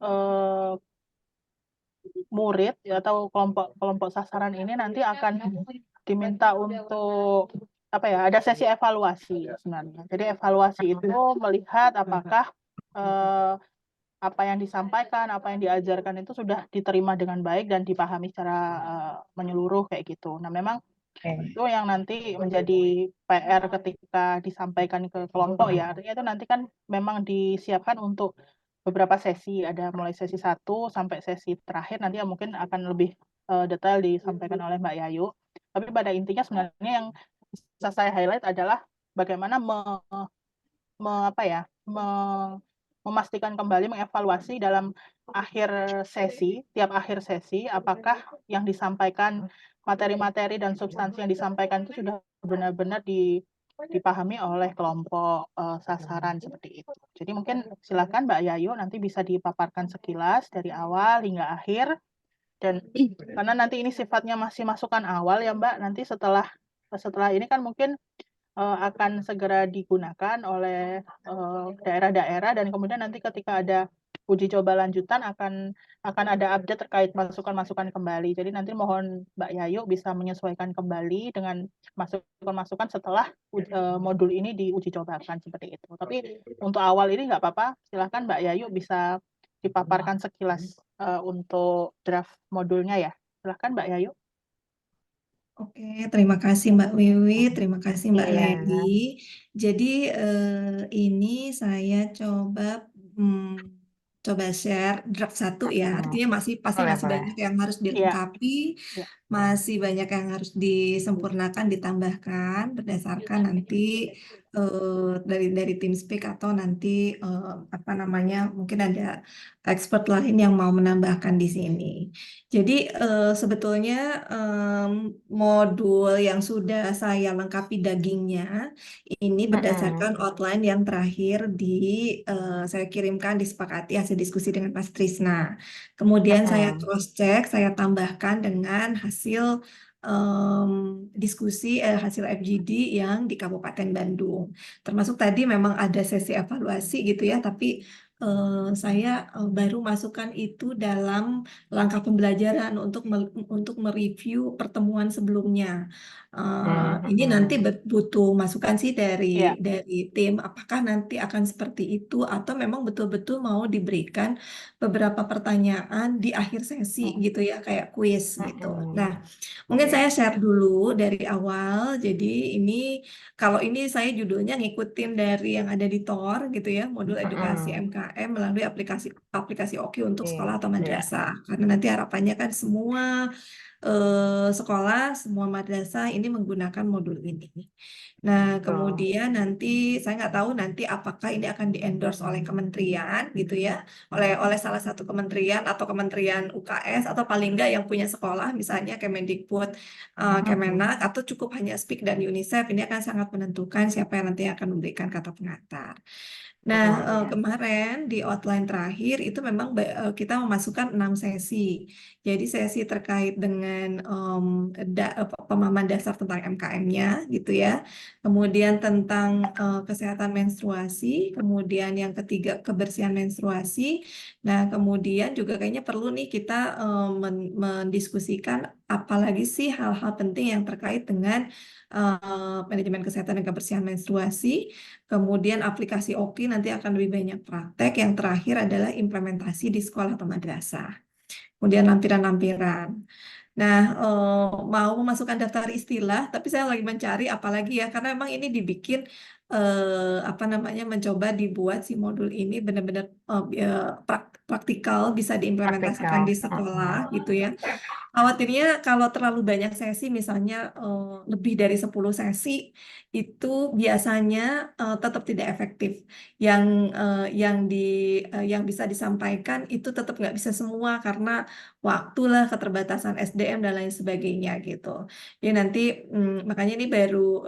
eh, murid ya, atau kelompok sasaran ini nanti akan diminta untuk apa ya, ada sesi evaluasi sebenarnya. Jadi evaluasi itu melihat apakah eh, apa yang disampaikan, apa yang diajarkan itu sudah diterima dengan baik dan dipahami secara menyeluruh kayak gitu. Nah, memang itu yang nanti menjadi PR ketika disampaikan ke kelompok ya. Artinya itu nanti kan memang disiapkan untuk beberapa sesi, ada mulai sesi 1 sampai sesi terakhir nanti yang mungkin akan lebih detail disampaikan oleh Mbak Yayu. Tapi pada intinya sebenarnya yang bisa saya highlight adalah bagaimana apa ya, memastikan kembali, mengevaluasi dalam tiap akhir sesi, apakah yang disampaikan, materi-materi dan substansi yang disampaikan itu sudah benar-benar dipahami oleh kelompok sasaran seperti itu. Jadi mungkin silakan Mbak Yayu nanti bisa dipaparkan sekilas dari awal hingga akhir, dan karena nanti ini sifatnya masih masukan awal ya Mbak, nanti setelah setelah ini kan mungkin akan segera digunakan oleh daerah-daerah, dan kemudian nanti ketika ada uji coba lanjutan akan ada update terkait masukan-masukan kembali. Jadi nanti mohon Mbak Yayu bisa menyesuaikan kembali dengan masukan-masukan setelah modul ini diuji cobakan seperti itu. Tapi untuk awal ini nggak apa-apa, silahkan Mbak Yayu bisa dipaparkan sekilas untuk draft modulnya ya. Silahkan Mbak Yayu. Oke, terima kasih Mbak Wiwi, terima kasih Mbak Iya, Lady. Jadi ini saya coba share draft 1 ya. Artinya pasti boleh, masih boleh. banyak yang harus Iya, dilengkapi, iya. masih banyak yang harus disempurnakan, ditambahkan berdasarkan nanti dari tim speak atau nanti apa namanya, mungkin ada expert lain yang mau menambahkan di sini. Jadi sebetulnya modul yang sudah saya lengkapi dagingnya ini berdasarkan outline yang terakhir saya kirimkan, disepakati hasil diskusi dengan Mas Trisna. Kemudian saya cross check, saya tambahkan dengan hasil diskusi hasil FGD yang di Kabupaten Bandung. Termasuk tadi memang ada sesi evaluasi gitu ya, tapi saya baru masukkan itu dalam langkah pembelajaran untuk mereview pertemuan sebelumnya. Ini nanti butuh masukan sih Iya. dari tim, apakah nanti akan seperti itu atau memang betul-betul mau diberikan beberapa pertanyaan di akhir sesi gitu ya, kayak kuis gitu. Nah, mungkin saya share dulu dari awal. Jadi ini kalau ini saya judulnya ngikutin dari yang ada di TOR gitu ya, modul edukasi MKM melalui aplikasi aplikasi Oki untuk sekolah atau Iya. madrasah. Karena nanti harapannya kan semua sekolah, semua madrasah ini menggunakan modul ini. Nah, Betul. kemudian nanti saya nggak tahu nanti apakah ini akan di-endorse oleh kementerian gitu ya, oleh salah satu kementerian atau kementerian UKS atau paling nggak yang punya sekolah, misalnya Kemendikbud, Kemenak, atau cukup hanya SPIK dan UNICEF. Ini akan sangat menentukan siapa yang nanti akan memberikan kata pengantar. Nah, kemarin di outline terakhir itu memang kita memasukkan 6 sesi. Jadi sesi terkait dengan pemahaman dasar tentang MKM-nya gitu ya. Kemudian tentang kesehatan menstruasi, kemudian yang ketiga kebersihan menstruasi. Nah, kemudian juga kayaknya perlu nih kita mendiskusikan apalagi sih hal-hal penting yang terkait dengan manajemen kesehatan dan kebersihan menstruasi. Kemudian aplikasi Oki nanti akan lebih banyak praktek. Yang terakhir adalah implementasi di sekolah atau madrasah. Kemudian lampiran-lampiran. Nah, mau memasukkan daftar istilah, tapi saya lagi mencari apalagi ya, karena memang ini dibikin apa namanya, mencoba dibuat si modul ini benar-benar praktikal, bisa diimplementasikan Praktikal. di sekolah gitu ya. Khawatirnya kalau terlalu banyak sesi, misalnya lebih dari 10 sesi, itu biasanya tetap tidak efektif. Yang yang bisa disampaikan itu tetap nggak bisa semua karena waktulah, keterbatasan SDM dan lain sebagainya gitu. Jadi nanti makanya ini baru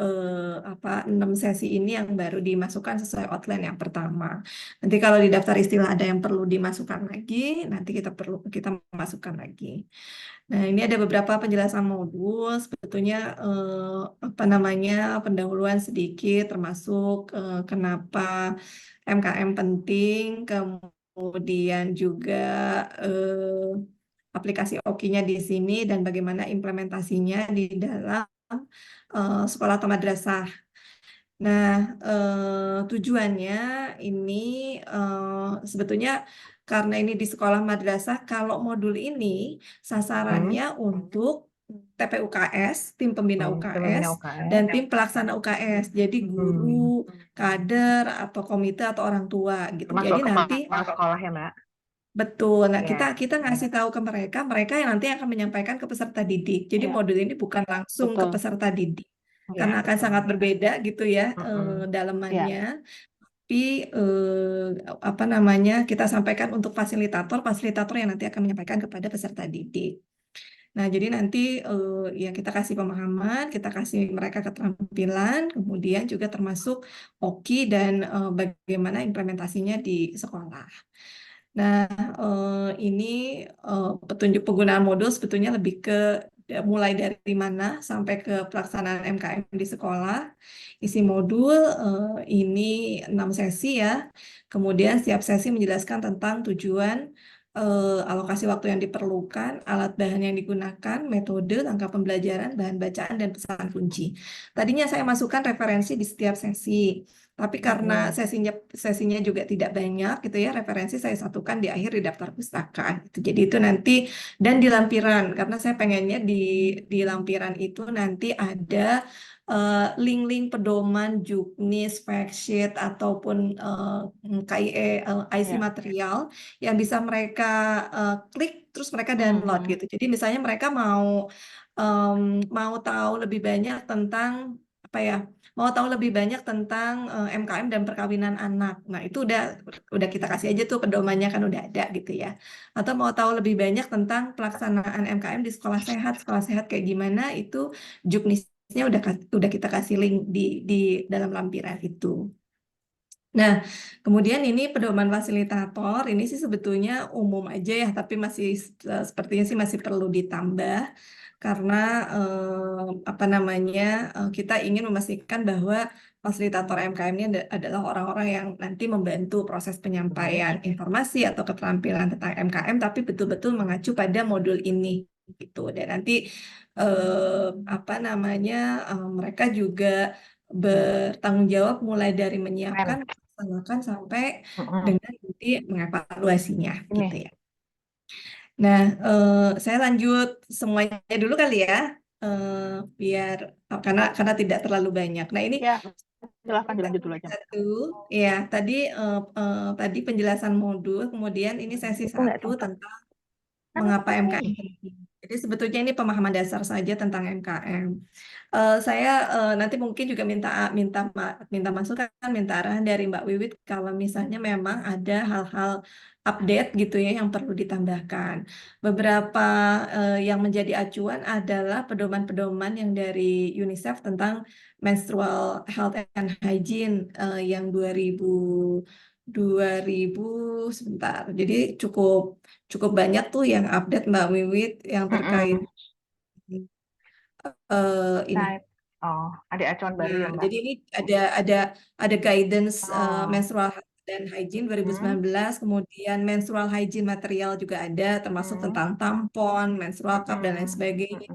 6 sesi ini yang baru dimasukkan sesuai outline yang pertama. Nanti kalau di daftar istilah ada yang perlu dimasukkan lagi, nanti kita masukkan lagi. Nah, ini ada beberapa penjelasan modul, sebetulnya apa namanya, pendahuluan sedikit, termasuk kenapa MKM penting, kemudian juga aplikasi Oki-nya di sini dan bagaimana implementasinya di dalam sekolah atau madrasah. Nah, tujuannya ini sebetulnya karena ini di sekolah madrasah, kalau modul ini sasarannya untuk TPUKS, tim pembina Tim pembina UKS, UKS. dan tim pelaksana UKS. Jadi guru, kader, atau komite atau orang tua gitu. Termasuk Jadi nanti kepala sekolah ya, Mbak? betul. Nah, Iya. kita ngasih tahu ke mereka, mereka yang nanti akan menyampaikan ke peserta didik. Jadi Iya. modul ini bukan langsung ke Betul. peserta didik. Iya, Karena akan betul. sangat berbeda gitu ya Mm-mm. dalemannya. Tapi apa namanya kita sampaikan untuk fasilitator, fasilitator yang nanti akan menyampaikan kepada peserta didik. Nah, jadi nanti ya kita kasih pemahaman, kita kasih mereka keterampilan, kemudian juga termasuk Oki dan bagaimana implementasinya di sekolah. Nah, ini petunjuk penggunaan modul sebetulnya lebih ke mulai dari mana sampai ke pelaksanaan MKM di sekolah. Isi modul ini 6 sesi ya. Kemudian setiap sesi menjelaskan tentang tujuan, alokasi waktu yang diperlukan, alat bahan yang digunakan, metode, langkah pembelajaran, bahan bacaan, dan pesan kunci. Tadinya saya masukkan referensi di setiap sesi. Tapi karena sesinya juga tidak banyak gitu ya, referensi saya satukan di akhir di daftar pustaka gitu. Jadi itu nanti dan di lampiran karena saya pengennya di lampiran itu nanti ada link-link pedoman, juknis, fact sheet ataupun KIE, IC Ya. material yang bisa mereka klik terus mereka download gitu. Jadi misalnya mereka mau tahu lebih banyak tentang apa ya? Mau tahu lebih banyak tentang MKM dan perkawinan anak. Nah, itu udah kita kasih aja tuh pedomannya kan udah ada gitu ya. Atau mau tahu lebih banyak tentang pelaksanaan MKM di sekolah sehat kayak gimana itu juknisnya udah kita kasih link di dalam lampiran itu. Nah, kemudian ini pedoman fasilitator, ini sih sebetulnya umum aja ya, tapi masih sepertinya sih masih perlu ditambah karena apa namanya kita ingin memastikan bahwa fasilitator MKM ini adalah orang-orang yang nanti membantu proses penyampaian informasi atau keterampilan tentang MKM, tapi betul-betul mengacu pada modul ini gitu. Dan nanti apa namanya mereka juga bertanggung jawab mulai dari menyiapkan, melaksanakan sampai dengan nanti mengevaluasinya gitu ya. Nah, saya lanjut semuanya dulu kali ya, biar karena tidak terlalu banyak. Nah, ini Ya, silahkan dilanjut dulu aja. satu, ya tadi penjelasan modul, kemudian ini sesi 1 tentang mengapa MKM penting. Jadi sebetulnya ini pemahaman dasar saja tentang MKM. Saya nanti mungkin juga minta masukan, minta arahan dari Mbak Wiwit kalau misalnya memang ada hal-hal update gitu ya yang perlu ditambahkan. Beberapa yang menjadi acuan adalah pedoman-pedoman yang dari UNICEF tentang menstrual health and hygiene yang 2000 sebentar. Jadi cukup banyak tuh yang update Mbak Wiwit yang terkait ini. Oh, ada acuan baru ya, Mbak? Jadi ini ada guidance menstrual health dan hygiene 2019, kemudian menstrual hygiene material juga ada, termasuk tentang tampon, menstrual cup dan lain sebagainya.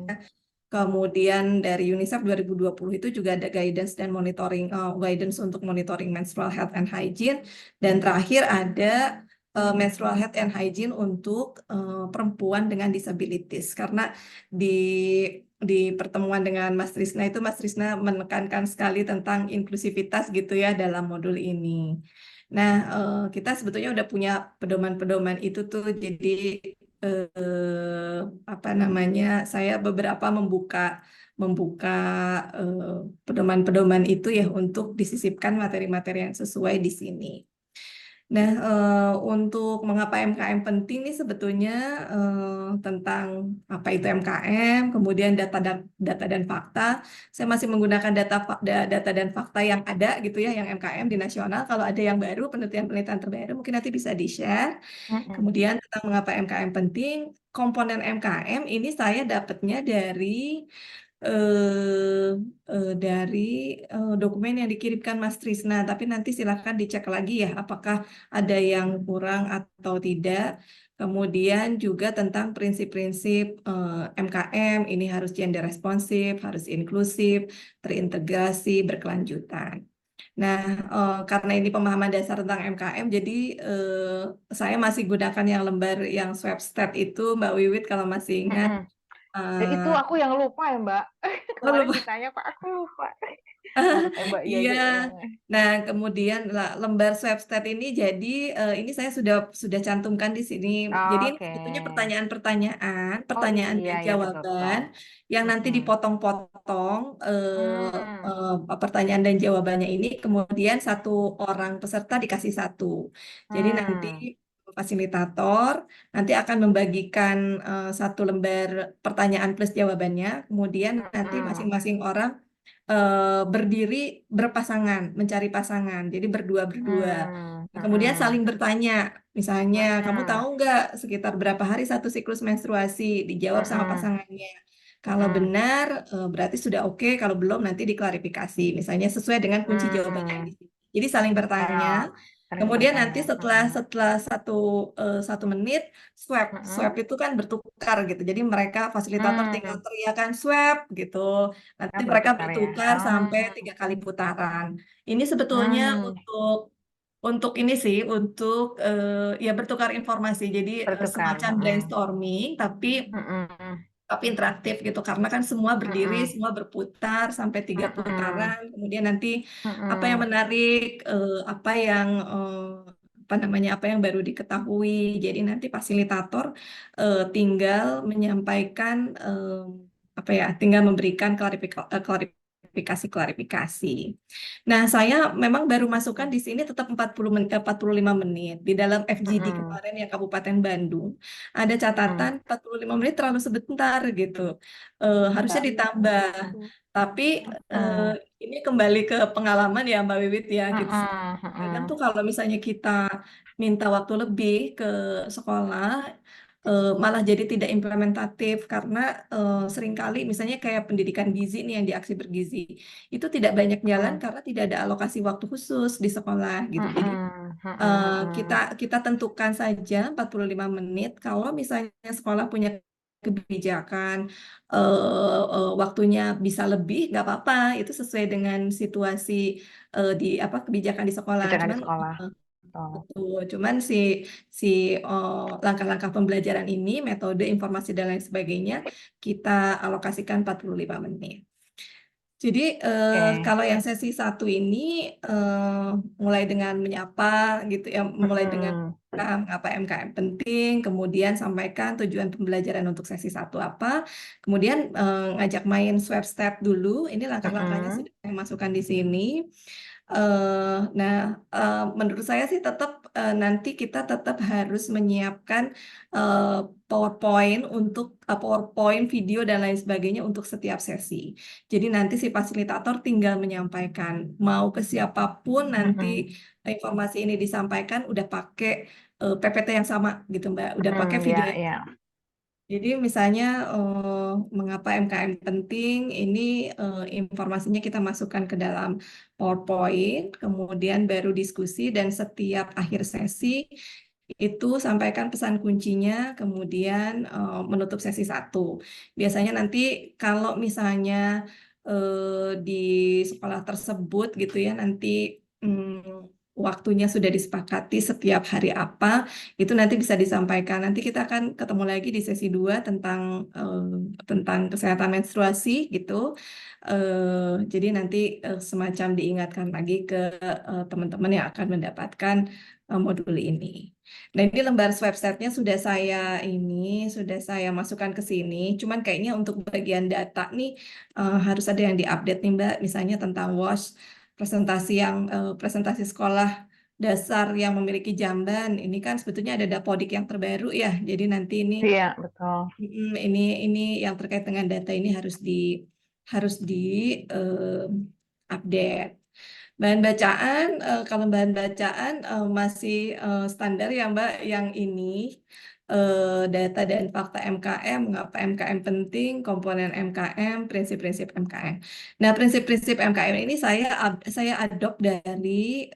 Kemudian dari UNICEF 2020 itu juga ada guidance dan monitoring guidance untuk monitoring menstrual health and hygiene. Dan terakhir ada menstrual health and hygiene untuk perempuan dengan disabilities. Karena di pertemuan dengan Mas Trisna itu Mas Trisna menekankan sekali tentang inklusivitas gitu ya dalam modul ini. Nah, kita sebetulnya udah punya pedoman-pedoman itu tuh. Jadi apa namanya? Saya beberapa membuka pedoman-pedoman itu ya untuk disisipkan materi-materi yang sesuai di sini. Nah, untuk mengapa MKM penting nih sebetulnya tentang apa itu MKM, kemudian data dan fakta. Saya masih menggunakan data dan fakta yang ada gitu ya, yang MKM di nasional. Kalau ada yang baru, penelitian-penelitian terbaru mungkin nanti bisa di-share. Kemudian tentang mengapa MKM penting, komponen MKM ini saya dapatnya dari eh, dari dokumen yang dikirimkan Mas Trisna, tapi nanti silakan dicek lagi ya, apakah ada yang kurang atau tidak. Kemudian juga tentang prinsip-prinsip MKM, ini harus gender responsif, harus inklusif, terintegrasi, berkelanjutan. Nah, karena ini pemahaman dasar tentang MKM, jadi saya masih gunakan yang lembar yang swab stat itu, Mbak Wiwit kalau masih ingat. Mm-mm. Itu aku yang lupa ya, Mbak. Oh, Kemarin lupa. ditanya, Pak, aku lupa. Maaf ya, Mbak. Iya, Iya. iya, iya. Nah, kemudian lembar swab stat ini jadi ini saya sudah cantumkan di sini. Jadi ini Oke. sebetulnya pertanyaan-pertanyaan, Oh pertanyaan iya, dan ya betul, betul. jawaban yang nanti Mm-mm. dipotong-potong pertanyaan dan jawabannya ini, kemudian satu orang peserta dikasih satu. Jadi nanti fasilitator nanti akan membagikan satu lembar pertanyaan plus jawabannya, kemudian nanti masing-masing orang berdiri berpasangan, mencari pasangan, jadi berdua-berdua. Kemudian saling bertanya, misalnya, kamu tahu nggak sekitar berapa hari satu siklus menstruasi? Dijawab sama pasangannya. Kalau benar, berarti sudah oke. Kalau belum, nanti diklarifikasi. Misalnya sesuai dengan kunci jawabannya yang di sini. Jadi saling bertanya. Saling Kemudian nanti bertanya. setelah satu menit swab itu kan bertukar gitu. Jadi mereka fasilitator tinggal teriakan swab gitu. Nanti mereka Bertukar ya. bertukar sampai 3 kali putaran. Ini sebetulnya untuk ini sih, untuk ya bertukar informasi. Jadi Bertukar. semacam brainstorming, tapi interaktif gitu. Karena kan semua berdiri, semua berputar sampai 3 putaran. Kemudian nanti apa yang menarik, apa yang apa namanya, apa yang baru diketahui. Jadi nanti fasilitator tinggal menyampaikan apa ya, tinggal memberikan klarifikasi. Nah, saya memang baru masukkan di sini tetap 45 menit. Di dalam FGD kemarin yang Kabupaten Bandung, ada catatan 45 menit terlalu sebentar gitu. Harusnya ditambah. Tapi ini kembali ke pengalaman ya Mbak Wiwit ya gitu. Kadang tuh kalau misalnya kita minta waktu lebih ke sekolah, malah jadi tidak implementatif karena seringkali misalnya kayak pendidikan gizi nih yang di aksi bergizi itu tidak banyak jalan karena tidak ada alokasi waktu khusus di sekolah gitu. Jadi kita tentukan saja 45 menit kalau misalnya sekolah punya kebijakan waktunya bisa lebih nggak apa-apa, itu sesuai dengan situasi di apa kebijakan di sekolah. Kebijakan di Cuman sekolah. betul, cuman si langkah-langkah pembelajaran ini, metode, informasi dan lain sebagainya kita alokasikan 45 menit. Jadi kalau yang sesi 1 ini mulai dengan menyapa gitu ya, mulai dengan mengapa MKM penting, kemudian sampaikan tujuan pembelajaran untuk sesi 1 apa, kemudian ngajak main swab step dulu, ini langkah-langkahnya sudah saya masukkan di sini. Nah, menurut saya sih tetap nanti kita tetap harus menyiapkan PowerPoint untuk PowerPoint, video dan lain sebagainya untuk setiap sesi. Jadi nanti si fasilitator tinggal menyampaikan mau ke siapapun nanti informasi ini disampaikan udah pakai PPT yang sama gitu Mbak, udah pakai video. Jadi misalnya mengapa MKM penting, ini informasinya kita masukkan ke dalam PowerPoint, kemudian baru diskusi dan setiap akhir sesi itu sampaikan pesan kuncinya, kemudian menutup sesi 1. Biasanya nanti kalau misalnya di sekolah tersebut gitu ya, nanti waktunya sudah disepakati setiap hari apa, itu nanti bisa disampaikan. Nanti kita akan ketemu lagi di sesi 2 tentang kesehatan menstruasi gitu. Jadi nanti semacam diingatkan lagi ke teman-teman yang akan mendapatkan modul ini. Nah, ini lembar websitenya sudah saya masukkan ke sini. Cuman kayaknya untuk bagian data nih harus ada yang diupdate nih Mbak. Misalnya tentang WASH, presentasi sekolah dasar yang memiliki jamban. Ini kan sebetulnya ada Dapodik yang terbaru ya. Jadi nanti ini Iya, betul. ini yang terkait dengan data ini harus di update. Bahan bacaan, kalau bahan bacaan masih standar ya Mbak, yang ini data dan fakta MKM, mengapa MKM penting, komponen MKM, prinsip-prinsip MKM. Nah, prinsip-prinsip MKM ini saya adopt dari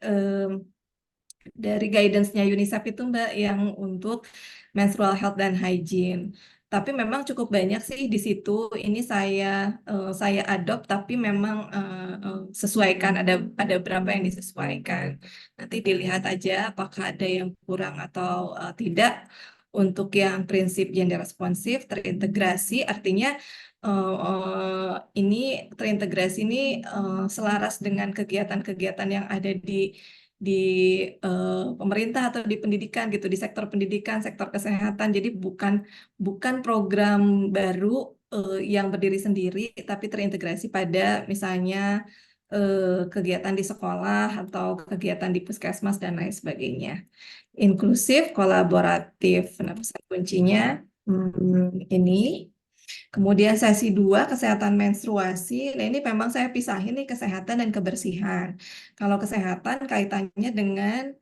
guidance-nya UNICEF itu Mbak, yang untuk menstrual health dan hygiene. Tapi memang cukup banyak sih di situ. Ini saya adopt, tapi memang sesuaikan, ada berapa yang disesuaikan. Nanti dilihat aja apakah ada yang kurang atau tidak. Untuk yang prinsip gender responsif terintegrasi, artinya ini terintegrasi ini selaras dengan kegiatan-kegiatan yang ada di pemerintah atau di pendidikan gitu, di sektor pendidikan, sektor kesehatan. Jadi bukan program baru yang berdiri sendiri, tapi terintegrasi pada misalnya kegiatan di sekolah atau kegiatan di puskesmas dan lain sebagainya. Inklusif, kolaboratif. Nah, pesan kuncinya ini. Kemudian sesi 2, kesehatan menstruasi. Nah, ini memang saya pisahin nih kesehatan dan kebersihan. Kalau kesehatan kaitannya dengan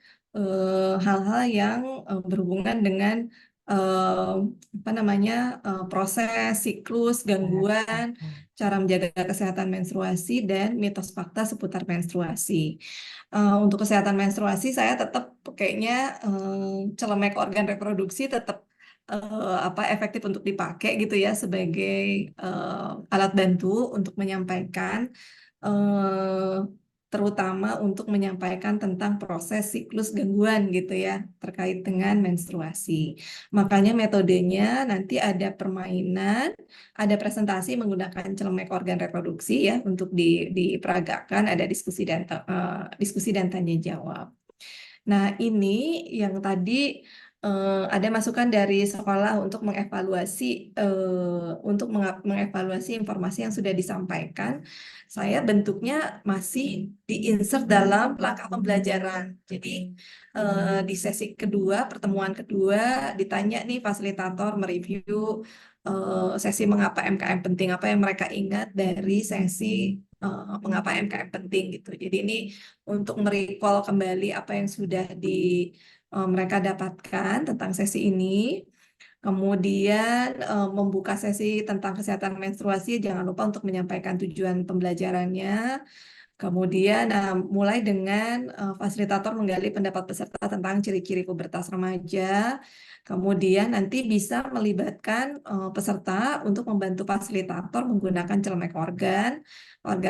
hal-hal yang berhubungan dengan apa namanya proses, siklus, gangguan, cara menjaga kesehatan menstruasi, dan mitos fakta seputar menstruasi. Untuk kesehatan menstruasi saya tetap kayaknya celemek organ reproduksi tetap efektif untuk dipakai gitu ya sebagai alat bantu untuk menyampaikan terutama untuk menyampaikan tentang proses siklus gangguan gitu ya terkait dengan menstruasi. Makanya metodenya nanti ada permainan, ada presentasi menggunakan celemek organ reproduksi ya untuk diperagakan, ada diskusi dan tanya jawab. Nah, ini yang tadi ada masukan dari sekolah untuk mengevaluasi informasi yang sudah disampaikan. Saya bentuknya masih diinsert dalam langkah pembelajaran. Jadi di sesi kedua, pertemuan kedua, ditanya nih fasilitator mereview sesi mengapa MKM penting, apa yang mereka ingat dari sesi mengapa MKM penting gitu. Jadi ini untuk merecall kembali apa yang sudah mereka dapatkan tentang sesi ini. Kemudian membuka sesi tentang kesehatan menstruasi, jangan lupa untuk menyampaikan tujuan pembelajarannya. Kemudian mulai dengan fasilitator menggali pendapat peserta tentang ciri-ciri pubertas remaja. Kemudian nanti bisa melibatkan peserta untuk membantu fasilitator menggunakan celemek organ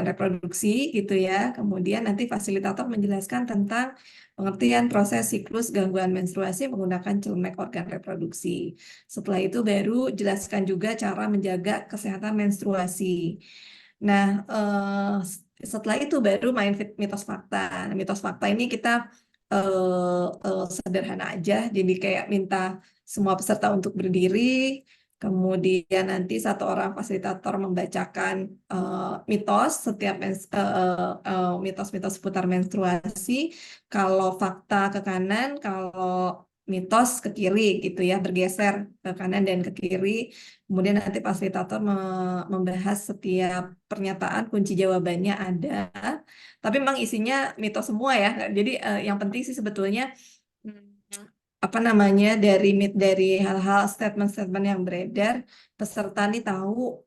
reproduksi gitu ya. Kemudian nanti fasilitator menjelaskan tentang pengertian proses siklus gangguan menstruasi menggunakan celemek organ reproduksi. Setelah itu baru jelaskan juga cara menjaga kesehatan menstruasi. Nah, setelah itu baru main mitos fakta. Mitos fakta ini kita sederhana aja, jadi kayak minta semua peserta untuk berdiri, kemudian nanti satu orang fasilitator membacakan mitos setiap mitos-mitos seputar menstruasi. Kalau fakta ke kanan, kalau mitos ke kiri gitu ya, bergeser ke kanan dan ke kiri. Kemudian nanti fasilitator membahas setiap pernyataan, kunci jawabannya ada. Tapi memang isinya mitos semua ya. Jadi yang penting sih sebetulnya apa namanya dari hal-hal statement-statement yang beredar, peserta nih tahu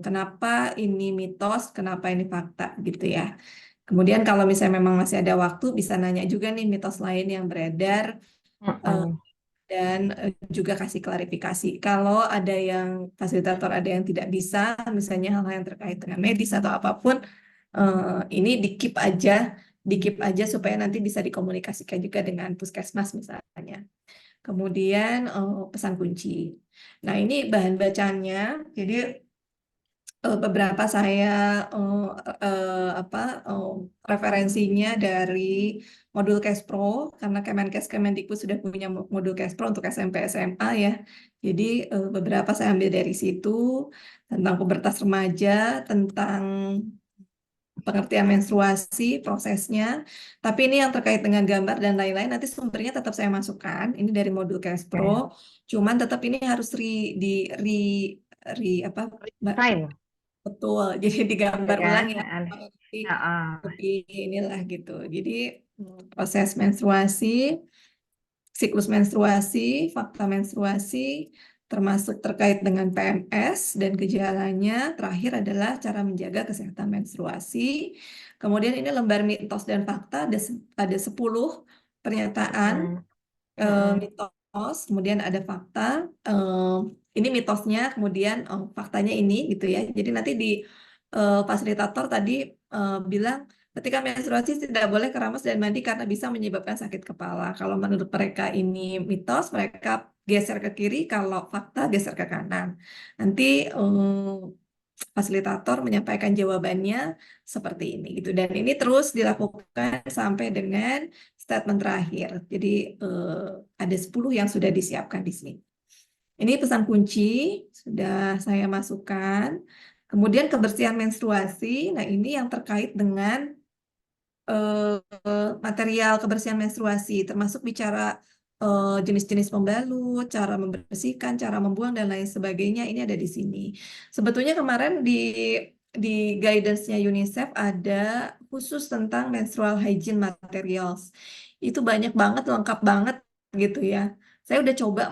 kenapa ini mitos, kenapa ini fakta gitu ya. Kemudian kalau misalnya memang masih ada waktu, bisa nanya juga nih mitos lain yang beredar. Dan juga kasih klarifikasi. Kalau ada yang fasilitator ada yang tidak bisa, misalnya hal-hal yang terkait dengan medis atau apapun, ini di-keep aja supaya nanti bisa dikomunikasikan juga dengan puskesmas misalnya. Kemudian pesan kunci. Nah, ini bahan bacanya. Jadi beberapa saya referensinya dari modul Kespro karena Kemenkes Kemendikbud sudah punya modul Kespro untuk SMP SMA ya. Jadi beberapa saya ambil dari situ tentang pubertas remaja, tentang pengertian menstruasi, prosesnya. Tapi ini yang terkait dengan gambar dan lain-lain nanti sumbernya tetap saya masukkan. Ini dari modul Kespro. Cuman tetap ini harus Mbak? Time. Betul, jadi digambar Ya kan? ulang ya. lebih inilah gitu. Jadi proses menstruasi, siklus menstruasi, fakta menstruasi, termasuk terkait dengan PMS dan gejalanya. Terakhir adalah cara menjaga kesehatan menstruasi. Kemudian ini lembar mitos dan fakta, ada 10 pernyataan mitos, kemudian ada fakta. Ini mitosnya, kemudian faktanya ini gitu ya. Jadi nanti di fasilitator tadi bilang ketika menstruasi tidak boleh keramas dan mandi karena bisa menyebabkan sakit kepala. Kalau menurut mereka ini mitos, mereka geser ke kiri, kalau fakta geser ke kanan. Nanti fasilitator menyampaikan jawabannya seperti ini gitu. Dan ini terus dilakukan sampai dengan statement terakhir. Jadi ada 10 yang sudah disiapkan di sini. Ini pesan kunci sudah saya masukkan. Kemudian kebersihan menstruasi. Nah, ini yang terkait dengan material kebersihan menstruasi, termasuk bicara jenis-jenis pembalut, cara membersihkan, cara membuang dan lain sebagainya. Ini ada di sini. Sebetulnya kemarin di guidance-nya UNICEF ada khusus tentang menstrual hygiene materials. Itu banyak banget, lengkap banget gitu ya. Saya udah coba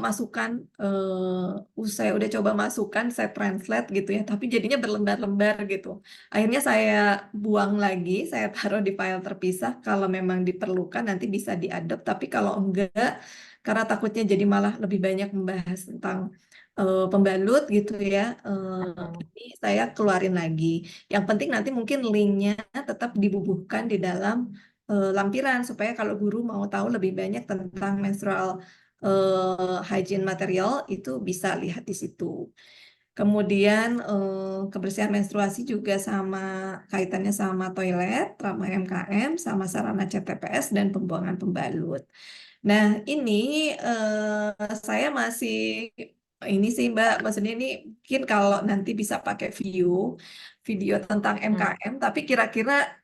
masukkan, saya translate gitu ya, tapi jadinya berlembar-lembar gitu. Akhirnya saya buang lagi, saya taruh di file terpisah. Kalau memang diperlukan nanti bisa diadopt, tapi kalau enggak, karena takutnya jadi malah lebih banyak membahas tentang pembalut gitu ya. Jadi saya keluarin lagi. Yang penting nanti mungkin linknya tetap dibubuhkan di dalam lampiran supaya kalau guru mau tahu lebih banyak tentang menstrual hygiene material itu bisa lihat di situ. Kemudian kebersihan menstruasi juga sama kaitannya sama toilet, ramah MKM, sama sarana CTPS dan pembuangan pembalut. Nah, ini saya masih ini sih Mbak, maksudnya ini mungkin kalau nanti bisa pakai video tentang MKM, tapi kira-kira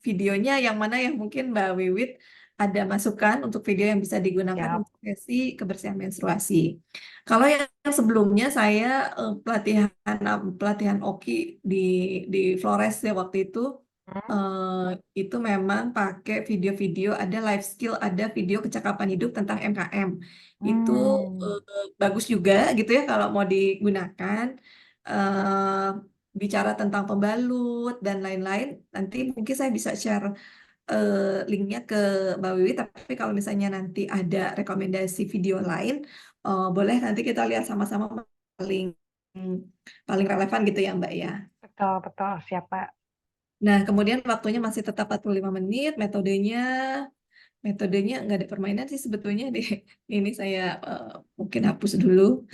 videonya yang mana yang mungkin Mbak Wiwit ada masukan untuk video yang bisa digunakan Siap. untuk sesi kebersihan menstruasi. Kalau yang sebelumnya saya pelatihan Oki di Flores ya waktu itu memang pakai video-video, ada life skill, ada video kecakapan hidup tentang MKM. Itu bagus juga gitu ya kalau mau digunakan. eh, Bicara tentang pembalut dan lain-lain, nanti mungkin saya bisa share linknya ke Mbak Wiwi, tapi kalau misalnya nanti ada rekomendasi video lain, boleh nanti kita lihat sama-sama paling paling relevan gitu ya Mbak ya. Betul, betul. Siap, Pak. Nah, kemudian waktunya masih tetap 45 menit, metodenya nggak ada permainan sih sebetulnya deh. Ini saya mungkin hapus dulu.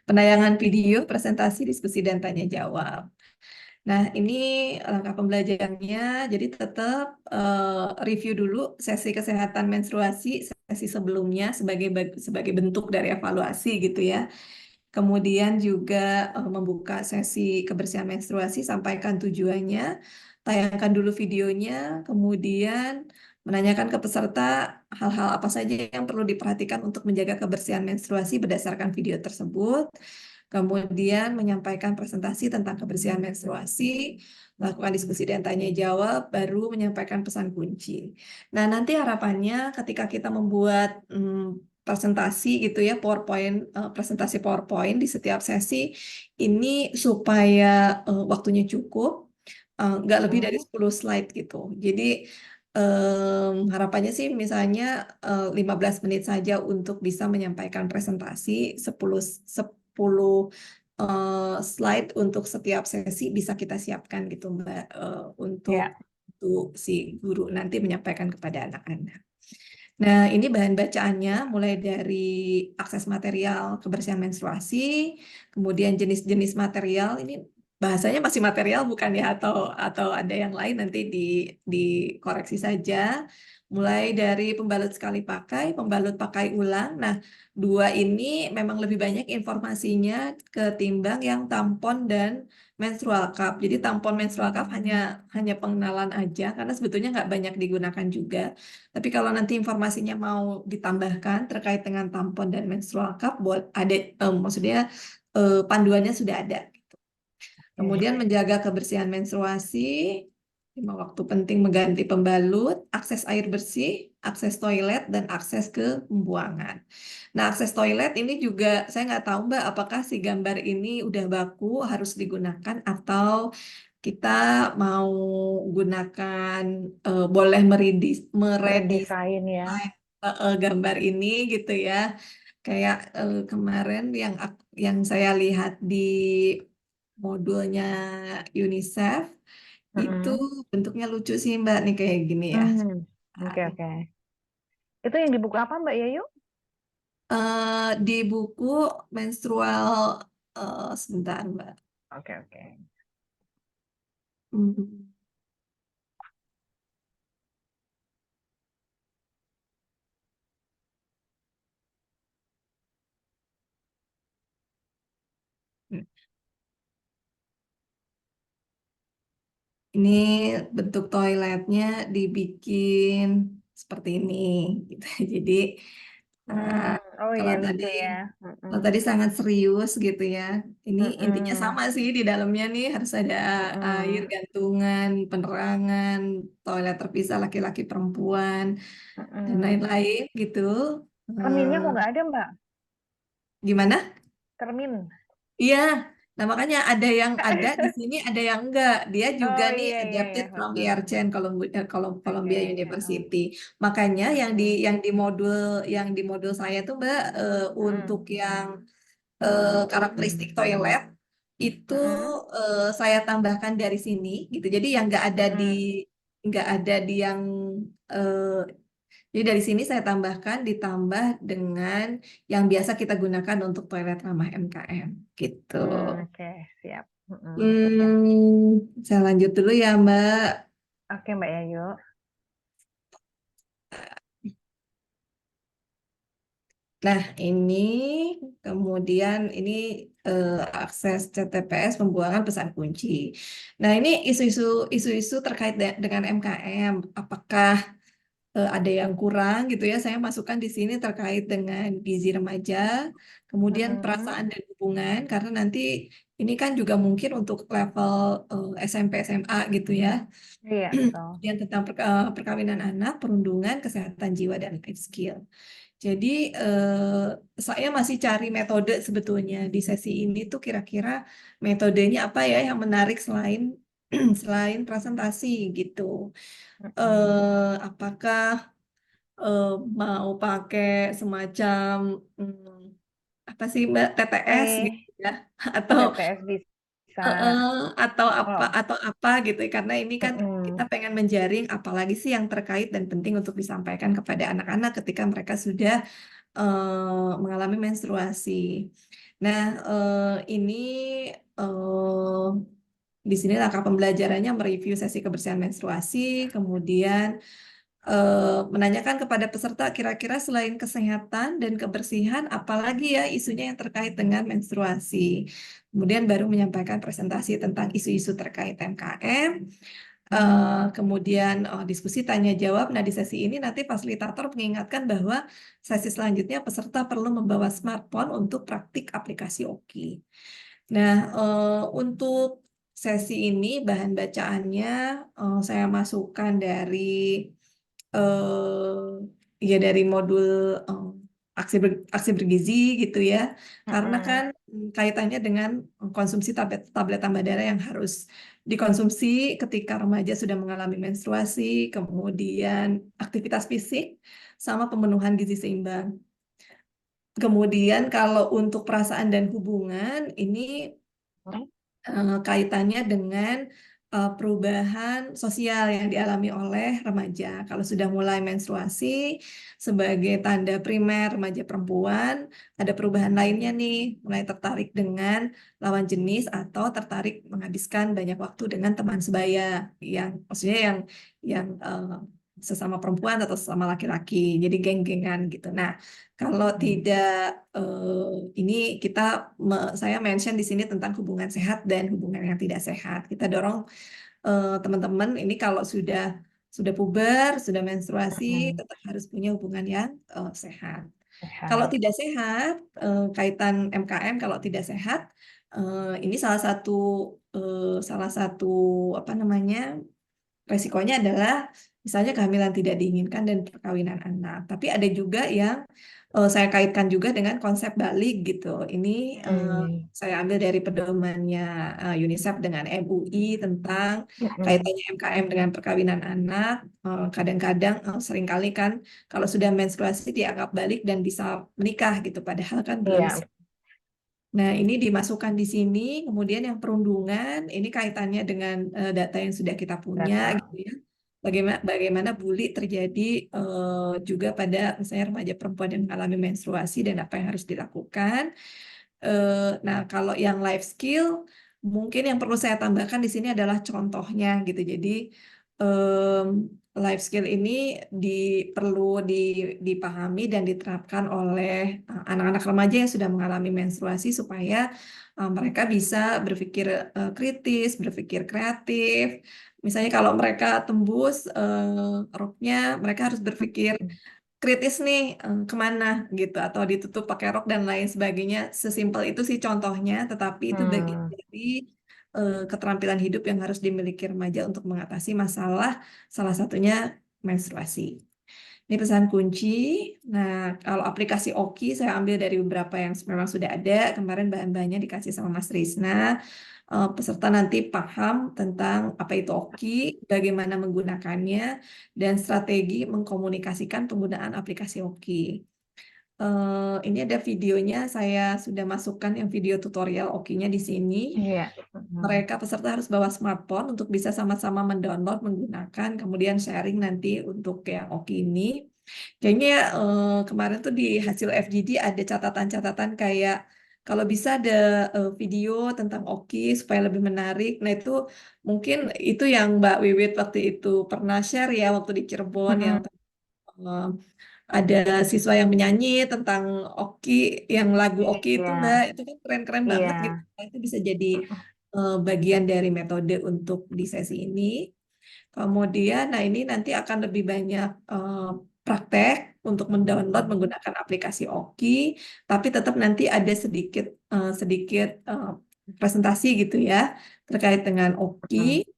Penayangan video, presentasi, diskusi, dan tanya jawab. Nah, ini langkah pembelajarannya. Jadi tetap review dulu sesi kesehatan menstruasi, sesi sebelumnya sebagai bentuk dari evaluasi gitu ya. Kemudian juga membuka sesi kebersihan menstruasi, sampaikan tujuannya, tayangkan dulu videonya, kemudian menanyakan ke peserta hal-hal apa saja yang perlu diperhatikan untuk menjaga kebersihan menstruasi berdasarkan video tersebut. Kemudian menyampaikan presentasi tentang kebersihan menstruasi, melakukan diskusi dan tanya jawab, baru menyampaikan pesan kunci. Nah, nanti harapannya ketika kita membuat presentasi gitu ya, presentasi PowerPoint di setiap sesi, ini supaya waktunya cukup, nggak lebih dari 10 slide gitu. Jadi harapannya sih misalnya 15 menit saja untuk bisa menyampaikan presentasi, 10 slide untuk setiap sesi bisa kita siapkan gitu Mbak, untuk si guru nanti menyampaikan kepada anak-anak. Nah, ini bahan bacaannya mulai dari akses material kebersihan menstruasi, kemudian jenis-jenis material, ini bahasanya masih material bukan ya, atau ada yang lain nanti dikoreksi saja. Mulai dari pembalut sekali pakai, pembalut pakai ulang. Nah, dua ini memang lebih banyak informasinya ketimbang yang tampon dan menstrual cup. Jadi tampon menstrual cup hanya pengenalan aja karena sebetulnya nggak banyak digunakan juga. Tapi kalau nanti informasinya mau ditambahkan terkait dengan tampon dan menstrual cup, ada maksudnya panduannya sudah ada. Kemudian menjaga kebersihan menstruasi, 5 waktu penting mengganti pembalut, akses air bersih, akses toilet, dan akses ke pembuangan. Nah, akses toilet ini juga saya nggak tahu Mbak, apakah si gambar ini udah baku harus digunakan atau kita mau gunakan boleh Redesain ya. gambar ini gitu ya. Kayak kemarin yang saya lihat di modulnya UNICEF itu Mm-mm. bentuknya lucu sih Mbak nih kayak gini ya. Oke, oke. Itu yang di buku apa Mbak Yayu? Di buku menstrual sebentar Mbak. Oke, oke. Hmm. Ini bentuk toiletnya dibikin seperti ini gitu. Jadi Oh kalau iya tadi lucu ya. kalau tadi sangat serius gitu ya. Ini intinya Mm-mm. sama sih di dalamnya nih harus ada air, Mm-mm. gantungan, penerangan, toilet terpisah laki-laki perempuan dan Mm-mm. lain-lain gitu. Cerminnya kok Eh, nggak ada Mbak? gimana? Cermin. Iya, nah makanya ada yang ada di sini, ada yang enggak. Dia juga Oh nih iya iya adapted iya. from Heeh. IRCN Oke. Columbia Heeh. University. Makanya Heeh. yang di modul saya tuh Mbak Heeh. untuk yang karakteristik toilet itu Heeh. saya tambahkan dari sini gitu. Jadi yang Heeh. nggak ada di yang eh, jadi dari sini saya tambahkan ditambah dengan yang biasa kita gunakan untuk toilet ramah MKM gitu. Oke, siap. Heeh. Saya lanjut dulu ya Mbak. Oke Mbak Yayu. Nah ini kemudian ini akses CTPS pembuangan pesan kunci. Nah ini isu-isu terkait dengan MKM. Apakah ada yang kurang gitu ya. Saya masukkan di sini terkait dengan gizi remaja, kemudian Heeh. perasaan dan hubungan, karena nanti ini kan juga mungkin untuk level SMP SMA gitu ya. Iya betul. Kemudian tentang perkawinan anak, perundungan, kesehatan jiwa dan life skill. Jadi saya masih cari metode sebetulnya di sesi ini tuh kira-kira metodenya apa ya yang menarik selain selain presentasi gitu. Apakah eh, mau pakai semacam apa sih Mbak TTS gitu ya Oh atau TTS bisa. eh, Oh. atau apa gitu karena ini kan kita Heeh. pengen menjaring apalagi sih yang terkait dan penting untuk disampaikan kepada anak-anak ketika mereka sudah mengalami menstruasi. Nah, ini eh, di sini langkah pembelajarannya mereview sesi kebersihan menstruasi, kemudian menanyakan kepada peserta kira-kira selain kesehatan dan kebersihan, apalagi ya isunya yang terkait dengan menstruasi. Kemudian baru menyampaikan presentasi tentang isu-isu terkait MKM. Kemudian diskusi tanya jawab. Nah, di sesi ini nanti fasilitator mengingatkan bahwa sesi selanjutnya peserta perlu membawa smartphone untuk praktik aplikasi OKI. Nah, untuk sesi ini bahan bacaannya saya masukkan dari ya dari modul eh, aksi bergizi gitu ya. Karena kan Heeh. kaitannya dengan konsumsi tablet tambah darah yang harus dikonsumsi ketika remaja sudah mengalami menstruasi, kemudian aktivitas fisik sama pemenuhan gizi seimbang. Kemudian kalau untuk perasaan dan hubungan ini kaitannya dengan perubahan sosial yang dialami oleh remaja. Kalau sudah mulai menstruasi, sebagai tanda primer remaja perempuan, ada perubahan lainnya nih, mulai tertarik dengan lawan jenis atau tertarik menghabiskan banyak waktu dengan teman sebaya, yang maksudnya yang sesama perempuan atau sesama laki-laki, jadi geng-gengan gitu. Nah, kalau tidak ini saya mention di sini tentang hubungan sehat dan hubungan yang tidak sehat. Kita dorong teman-teman ini kalau sudah puber, sudah menstruasi, Heeh. tetap harus punya hubungan yang sehat. Kalau Sehat. tidak sehat, kaitan MKM kalau tidak sehat, ini salah satu apa namanya resikonya adalah misalnya kehamilan tidak diinginkan dan perkawinan anak. Tapi ada juga yang saya kaitkan juga dengan konsep balik gitu. Ini saya ambil dari pedomannya UNICEF dengan MUI tentang kaitannya MKM dengan perkawinan anak. Kadang-kadang seringkali kan kalau sudah menstruasi dianggap balik dan bisa menikah gitu, padahal kan belum. Iya. Nah, ini dimasukkan di sini. Kemudian yang perundungan, ini kaitannya dengan data yang sudah kita punya, Data. gitu ya. Bagaimana bully terjadi juga pada misalnya remaja perempuan yang mengalami menstruasi dan apa yang harus dilakukan. Nah, kalau yang life skill, mungkin yang perlu saya tambahkan di sini adalah contohnya, gitu. Jadi life skill ini perlu dipahami dan diterapkan oleh anak-anak remaja yang sudah mengalami menstruasi supaya mereka bisa berpikir kritis, berpikir kreatif. Misalnya kalau mereka tembus roknya, mereka harus berpikir kritis nih kemana gitu, atau ditutup pakai rok dan lain sebagainya. Sesimpel itu sih contohnya, tetapi itu bagian dari keterampilan hidup yang harus dimiliki remaja untuk mengatasi masalah, salah satunya menstruasi. Ini pesan kunci. Nah, kalau aplikasi Oki saya ambil dari beberapa yang memang sudah ada. Kemarin bahan-bahannya dikasih sama Mas Risna. Peserta nanti paham tentang apa itu Oki, bagaimana menggunakannya, dan strategi mengkomunikasikan penggunaan aplikasi Oki. Ini ada videonya, saya sudah masukkan yang video tutorial Oki-nya di sini. Iya. Mereka peserta harus bawa smartphone untuk bisa sama-sama mendownload, menggunakan, kemudian sharing nanti untuk yang Oki ini. Kayaknya kemarin tuh di hasil FGD ada catatan-catatan kayak kalau bisa ada video tentang Oki supaya lebih menarik. Nah itu mungkin itu yang Mbak Wiwit waktu itu pernah share ya waktu di Cirebon yang ada siswa yang menyanyi tentang Oki, yang lagu Oki itu Iya. Mbak, itu kan keren-keren banget Iya. gitu. Itu bisa jadi bagian dari metode untuk di sesi ini. Kemudian, nah ini nanti akan lebih banyak praktek untuk mendownload menggunakan aplikasi Oki, tapi tetap nanti ada sedikit presentasi gitu ya terkait dengan Oki.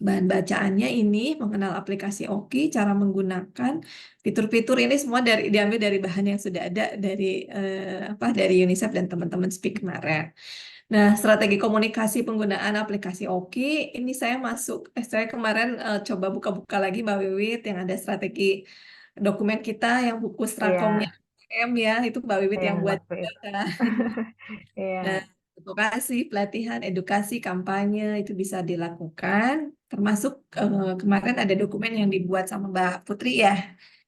Bahan bacaannya ini mengenal aplikasi Oki, cara menggunakan fitur-fitur ini semua diambil dari bahan yang sudah ada dari UNICEF dan teman-teman speak kemarin. Nah, strategi komunikasi penggunaan aplikasi Oki, ini saya kemarin coba buka-buka lagi Mbak Wiwit yang ada strategi dokumen kita yang buku Strakomnya M ya, itu Mbak Wiwit Iya, yang buat Mbak Wiwit. juga kan. Iya. Nah, advokasi, pelatihan, edukasi, kampanye itu bisa dilakukan, termasuk kemarin ada dokumen yang dibuat sama Mbak Putri ya,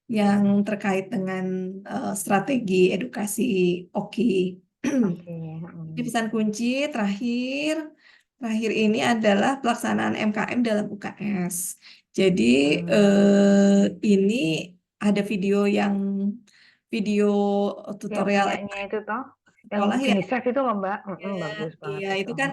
yang terkait dengan strategi edukasi Oki. Oke. Ini pesan kunci terakhir ini adalah pelaksanaan MKM dalam UKS. Jadi ini ada video Yang tutorial punyanya itu toh, yang sekolah ya. UNICEF itu loh Mbak. Bagus banget Iya, itu itu. kan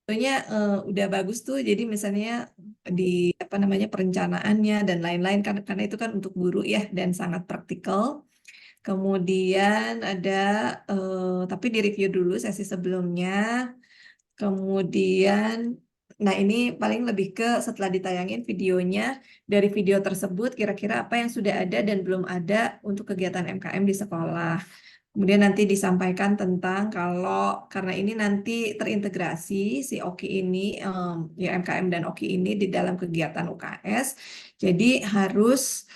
tentunya udah bagus tuh. Jadi misalnya di perencanaannya dan lain-lain kan, karena itu kan untuk guru ya dan sangat praktikal. Kemudian ada tapi di review dulu sesi sebelumnya. Kemudian nah ini paling lebih ke setelah ditayangin videonya, dari video tersebut kira-kira apa yang sudah ada dan belum ada untuk kegiatan MKM di sekolah. Kemudian nanti disampaikan tentang karena ini nanti terintegrasi si Oki ini, ya MKM dan Oki ini di dalam kegiatan UKS, jadi harus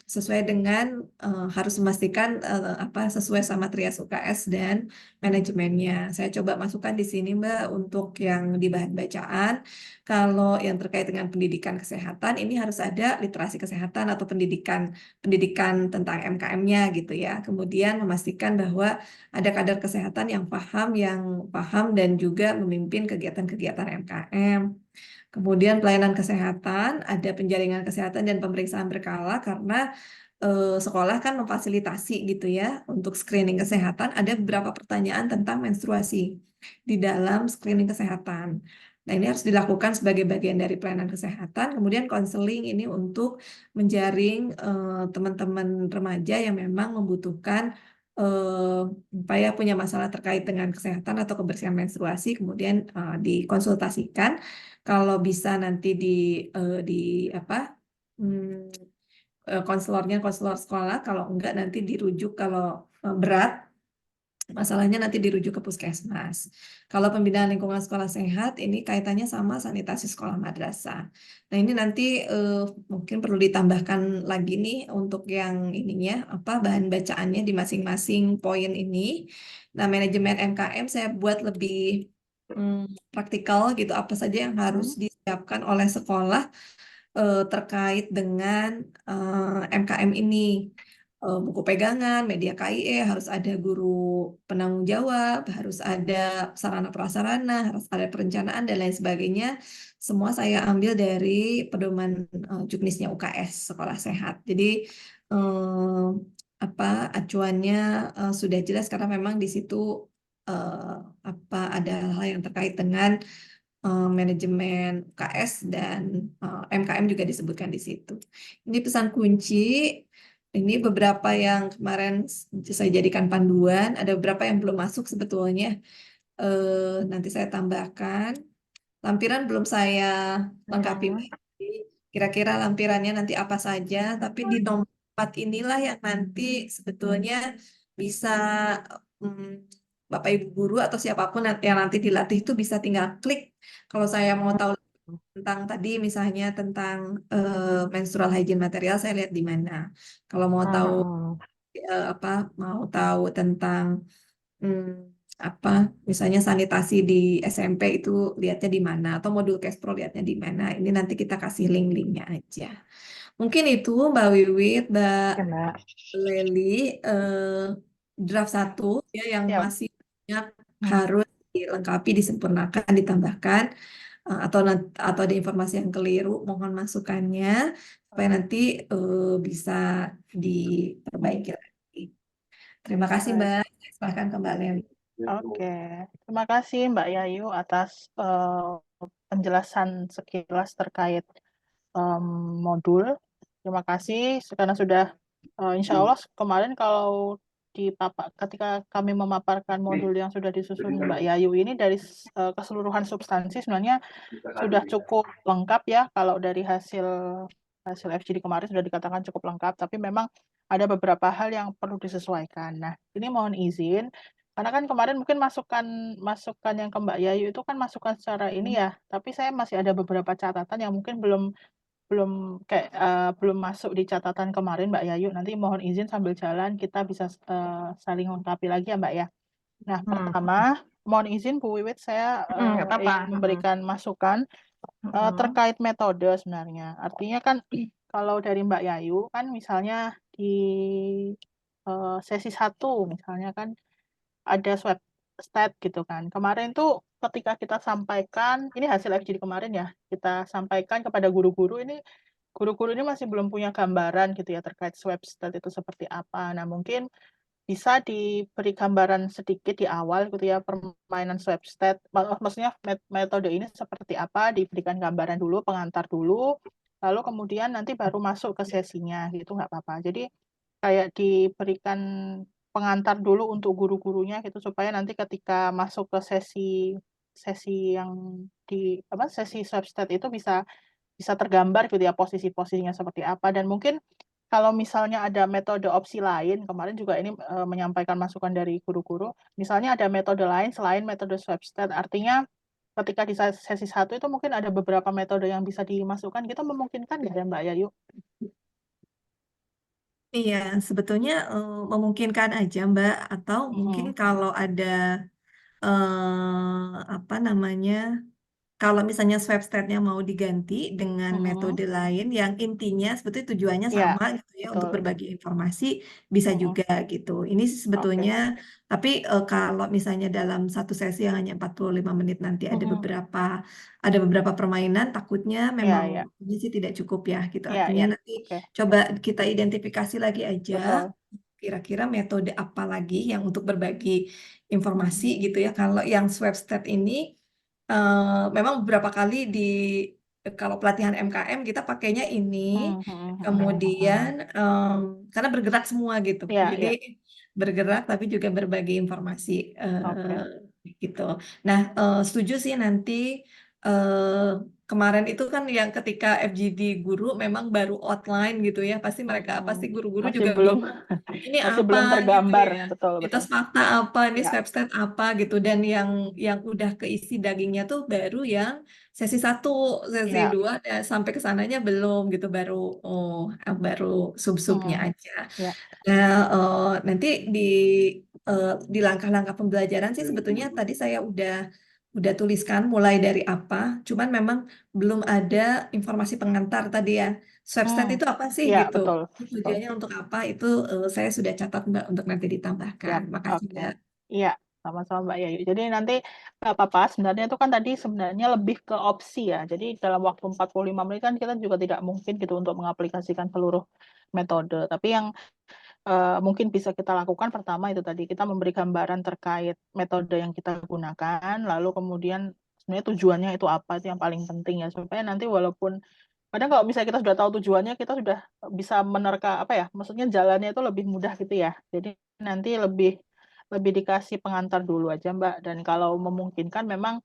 sesuai dengan harus memastikan sesuai sama trias UKS dan manajemennya. Saya coba masukkan di sini Mbak untuk yang di bahan bacaan. Kalau yang terkait dengan pendidikan kesehatan ini harus ada literasi kesehatan atau pendidikan tentang MKM-nya gitu ya. Kemudian memastikan bahwa ada kader kesehatan yang paham dan juga memimpin kegiatan-kegiatan MKM. Kemudian pelayanan kesehatan, ada penjaringan kesehatan dan pemeriksaan berkala karena sekolah kan memfasilitasi gitu ya untuk screening kesehatan. Ada beberapa pertanyaan tentang menstruasi di dalam screening kesehatan. Nah, ini harus dilakukan sebagai bagian dari pelayanan kesehatan. Kemudian konseling ini untuk menjaring teman-teman remaja yang memang membutuhkan apa ya punya masalah terkait dengan kesehatan atau kebersihan menstruasi, kemudian dikonsultasikan. Kalau bisa nanti di apa konselornya konselor sekolah, kalau enggak nanti dirujuk kalau berat masalahnya nanti dirujuk ke puskesmas. Kalau pembinaan lingkungan sekolah sehat ini kaitannya sama sanitasi sekolah madrasah. Nah ini nanti mungkin perlu ditambahkan lagi nih untuk yang ininya apa bahan bacaannya di masing-masing poin ini. Nah manajemen MKM saya buat lebih praktikal gitu apa saja yang harus disiapkan oleh sekolah terkait dengan MKM ini. Buku pegangan, media KIE, harus ada guru penanggung jawab, harus ada sarana prasarana, harus ada perencanaan dan lain sebagainya. Semua saya ambil dari pedoman juknisnya UKS Sekolah Sehat. Jadi apa acuannya sudah jelas karena memang di situ apa ada hal yang terkait dengan manajemen UKS dan MKM juga disebutkan di situ. Ini pesan kunci. Ini beberapa yang kemarin saya jadikan panduan. Ada beberapa yang belum masuk sebetulnya. Nanti saya tambahkan. Lampiran belum saya lengkapi. Kira-kira lampirannya nanti apa saja. Tapi di nomor 4 inilah yang nanti sebetulnya bisa Bapak Ibu guru atau siapapun yang nanti dilatih itu bisa tinggal klik. Kalau saya mau tahu tentang tadi misalnya tentang menstrual hygiene material saya lihat di mana. Kalau mau tahu apa mau tahu tentang apa misalnya sanitasi di SMP itu lihatnya di mana atau modul Kespro lihatnya di mana. Ini nanti kita kasih link-linknya aja. Mungkin itu Mbak Wiwit, Mbak Oke, Mbak. Leli, draft 1 ya yang Siap. masih banyak harus dilengkapi, disempurnakan, ditambahkan atau ada informasi yang keliru, mohon masukannya supaya nanti bisa diperbaiki lagi. Terima kasih Mbak. Silahkan ke Mbak Leli. Oke, terima kasih Mbak Yayu atas penjelasan sekilas terkait modul. Terima kasih karena sudah insya Allah kemarin kalau ketika kami memaparkan modul yang sudah disusun Mbak Yayu ini dari keseluruhan substansi sebenarnya sudah cukup lengkap ya. Kalau dari hasil FGD kemarin sudah dikatakan cukup lengkap, tapi memang ada beberapa hal yang perlu disesuaikan. Nah, ini mohon izin karena kan kemarin mungkin masukan yang ke Mbak Yayu itu kan masukan secara ini ya, tapi saya masih ada beberapa catatan yang mungkin belum masuk di catatan kemarin Mbak Yayu. Nanti mohon izin sambil jalan kita bisa saling lengkapi lagi ya Mbak ya. Nah, pertama mohon izin Bu Wiwit saya Nggak apa-apa. ingin memberikan masukan terkait metode sebenarnya. Artinya kan kalau dari Mbak Yayu kan misalnya di sesi 1 misalnya kan ada swab stat gitu kan. Kemarin tuh ketika kita sampaikan, ini hasil FGD kemarin ya, kita sampaikan kepada guru-guru ini masih belum punya gambaran gitu ya terkait swab stat itu seperti apa. Nah, mungkin bisa diberi gambaran sedikit di awal gitu ya permainan swab stat. Maksudnya metode ini seperti apa, diberikan gambaran dulu, pengantar dulu, lalu kemudian nanti baru masuk ke sesinya gitu nggak apa-apa. Jadi kayak diberikan pengantar dulu untuk guru-gurunya gitu supaya nanti ketika masuk ke sesi yang di sesi swab stat itu bisa tergambar gitu ya posisi-posisinya seperti apa dan mungkin kalau misalnya ada metode opsi lain kemarin juga ini menyampaikan masukan dari guru-guru misalnya ada metode lain selain metode swab stat artinya ketika di sesi 1 itu mungkin ada beberapa metode yang bisa dimasukkan kita memungkinkan nggak ya Mbak Yayu? Iya, sebetulnya memungkinkan aja Mbak atau mungkin kalau ada apa namanya kalau misalnya swab statnya mau diganti dengan metode lain yang intinya sebetulnya tujuannya Ya, sama gitu ya untuk betul. berbagi informasi bisa juga gitu. Ini sebetulnya tapi kalau misalnya dalam satu sesi yang hanya 45 menit nanti ada beberapa permainan takutnya memang Ya. ini sih tidak cukup ya gitu. Ya, Artinya ya. nanti Oke. coba kita identifikasi lagi aja Betul. kira-kira metode apa lagi yang untuk berbagi informasi gitu ya. Kalau yang swab stat ini memang beberapa kali kalau pelatihan MKM kita pakainya ini, kemudian karena bergerak semua gitu. Ya, Jadi bergerak tapi juga berbagi informasi Oke. gitu. Nah, setuju sih nanti kemarin itu kan yang ketika FGD guru memang baru outline gitu ya, pasti Mm-mm. guru-guru Masih juga belum bingung. Ini masih belum apa gitu tergambar, ya, betul betul. mitos fakta apa, ini Ya, swab stat apa gitu, dan yang udah keisi dagingnya tuh baru yang sesi 1, sesi ya, 2 sampai ke sananya belum gitu, baru sub-subnya mm, aja. ya, Nah, nanti di langkah-langkah pembelajaran sih sebetulnya tadi saya udah tuliskan mulai dari apa, cuman memang belum ada informasi pengantar tadi ya. Swab stat mm, itu apa sih ya gitu? betul, Itu betul. tujuannya untuk apa? Itu saya sudah catat Mbak untuk nanti ditambahkan. Siap, Makasih oke. Mbak. Iya, sama-sama Mbak Yayu. Jadi nanti nggak apa-apa, sebenarnya itu kan tadi sebenarnya lebih ke opsi ya. Jadi dalam waktu 45 menit kan kita juga tidak mungkin gitu untuk mengaplikasikan seluruh metode. Tapi yang mungkin bisa kita lakukan pertama itu tadi, kita memberi gambaran terkait metode yang kita gunakan, lalu kemudian sebenarnya tujuannya itu apa, itu yang paling penting ya, supaya nanti walaupun kadang kalau misalnya kita sudah tahu tujuannya, kita sudah bisa menerka apa ya, maksudnya jalannya itu lebih mudah gitu ya. Jadi nanti lebih lebih dikasih pengantar dulu aja Mbak. Dan kalau memungkinkan memang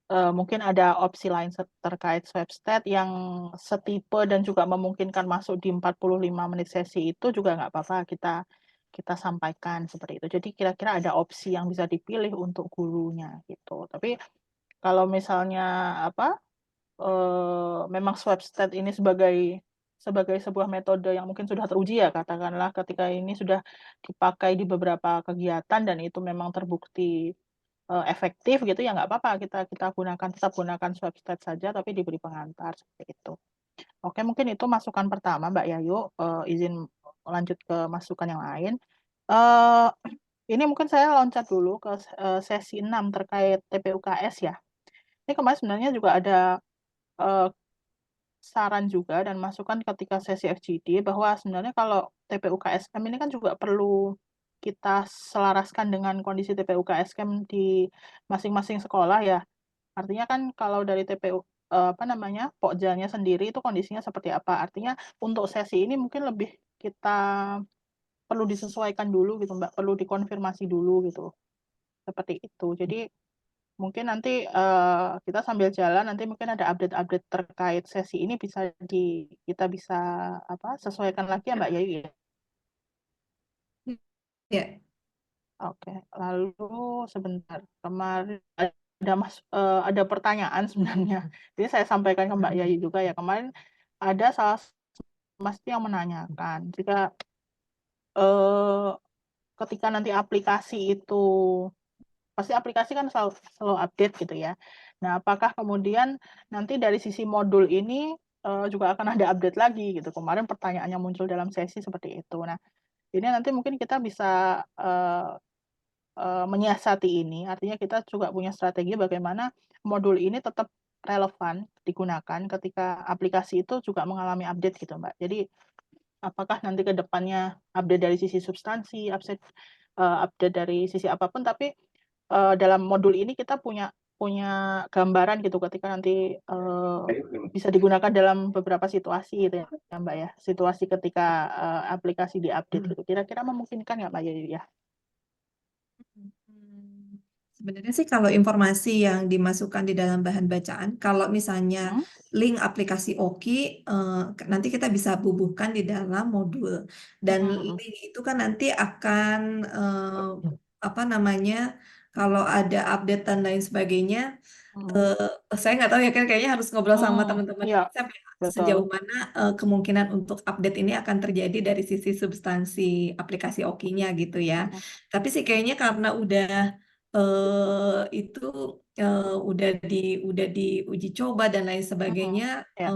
mungkin ada opsi lain terkait swab stat yang setipe dan juga memungkinkan masuk di 45 menit sesi itu juga nggak apa-apa kita kita sampaikan seperti itu. Jadi kira-kira ada opsi yang bisa dipilih untuk gurunya gitu. Tapi kalau misalnya apa memang swab stat ini sebagai sebagai sebuah metode yang mungkin sudah teruji ya katakanlah ketika ini sudah dipakai di beberapa kegiatan dan itu memang terbukti efektif gitu ya nggak apa-apa kita kita gunakan tetap gunakan swab stat saja tapi diberi pengantar seperti itu. Oke mungkin itu masukan pertama Mbak Yayu. Izin lanjut ke masukan yang lain. Eh ini mungkin saya loncat dulu ke sesi 6 terkait TPUKS ya. Ini kemarin sebenarnya juga ada eh, saran juga dan masukan ketika sesi FGD bahwa sebenarnya kalau TPUKSM ini kan juga perlu kita selaraskan dengan kondisi TPUKSM di masing-masing sekolah ya. Artinya kan kalau dari TPU apa namanya Pokjanya sendiri itu kondisinya seperti apa. Artinya untuk sesi ini mungkin lebih kita perlu disesuaikan dulu gitu Mbak, perlu dikonfirmasi dulu gitu. Seperti itu. Jadi mungkin nanti kita sambil jalan nanti mungkin ada update-update terkait sesi ini bisa kita bisa apa sesuaikan lagi ya Mbak Yayu ya. Ya. Oke, lalu sebentar kemarin ada pertanyaan sebenarnya. Jadi saya sampaikan ke Mbak Yayu juga ya kemarin ada salah Mas yang menanyakan jika eh, ketika nanti aplikasi itu pasti aplikasi kan selalu update gitu ya. Nah, apakah kemudian nanti dari sisi modul ini juga akan ada update lagi gitu. Kemarin pertanyaannya muncul dalam sesi seperti itu. Nah, ini nanti mungkin kita bisa eh, menyiasati ini. Artinya kita juga punya strategi bagaimana modul ini tetap relevan digunakan ketika aplikasi itu juga mengalami update gitu, Mbak. Jadi apakah nanti ke depannya update dari sisi substansi, update dari sisi apapun, tapi dalam modul ini kita punya punya gambaran gitu ketika nanti bisa digunakan dalam beberapa situasi gitu ya Mbak ya. Situasi ketika aplikasi diupdate gitu. Kira-kira memungkinkan nggak Mbak Yayu ya? Hmm, Sebenarnya sih kalau informasi yang dimasukkan di dalam bahan bacaan, kalau misalnya Hmm? link aplikasi Oki, nanti kita bisa bubuhkan di dalam modul. Dan Mm-mm. link itu kan nanti akan apa namanya, kalau ada update dan lain sebagainya, Mm. saya nggak tahu ya kan kayaknya harus ngobrol sama Hmm, teman-teman ya, sampai betul. sejauh mana kemungkinan untuk update ini akan terjadi dari sisi substansi aplikasi Oki-nya gitu ya. Mm-mm. Tapi sih kayaknya karena itu udah diuji coba dan lain Mm-mm. sebagainya, Ya,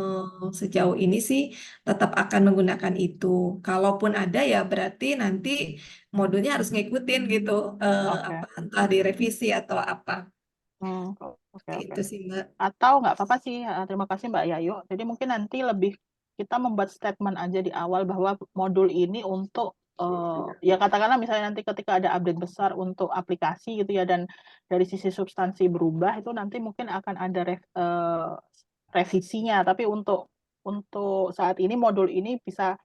sejauh ini sih tetap akan menggunakan itu. Kalaupun ada ya berarti nanti modulnya harus ngikutin gitu, oke. apa entah direvisi atau apa. Hmm, oke, oke. Itu sih Mbak. Atau nggak apa-apa sih, terima kasih Mbak Yayu. Jadi mungkin nanti lebih kita membuat statement aja di awal bahwa modul ini untuk ya katakanlah misalnya nanti ketika ada update besar untuk aplikasi gitu ya dan dari sisi substansi berubah itu nanti mungkin akan ada revisinya. Tapi untuk saat ini modul ini bisa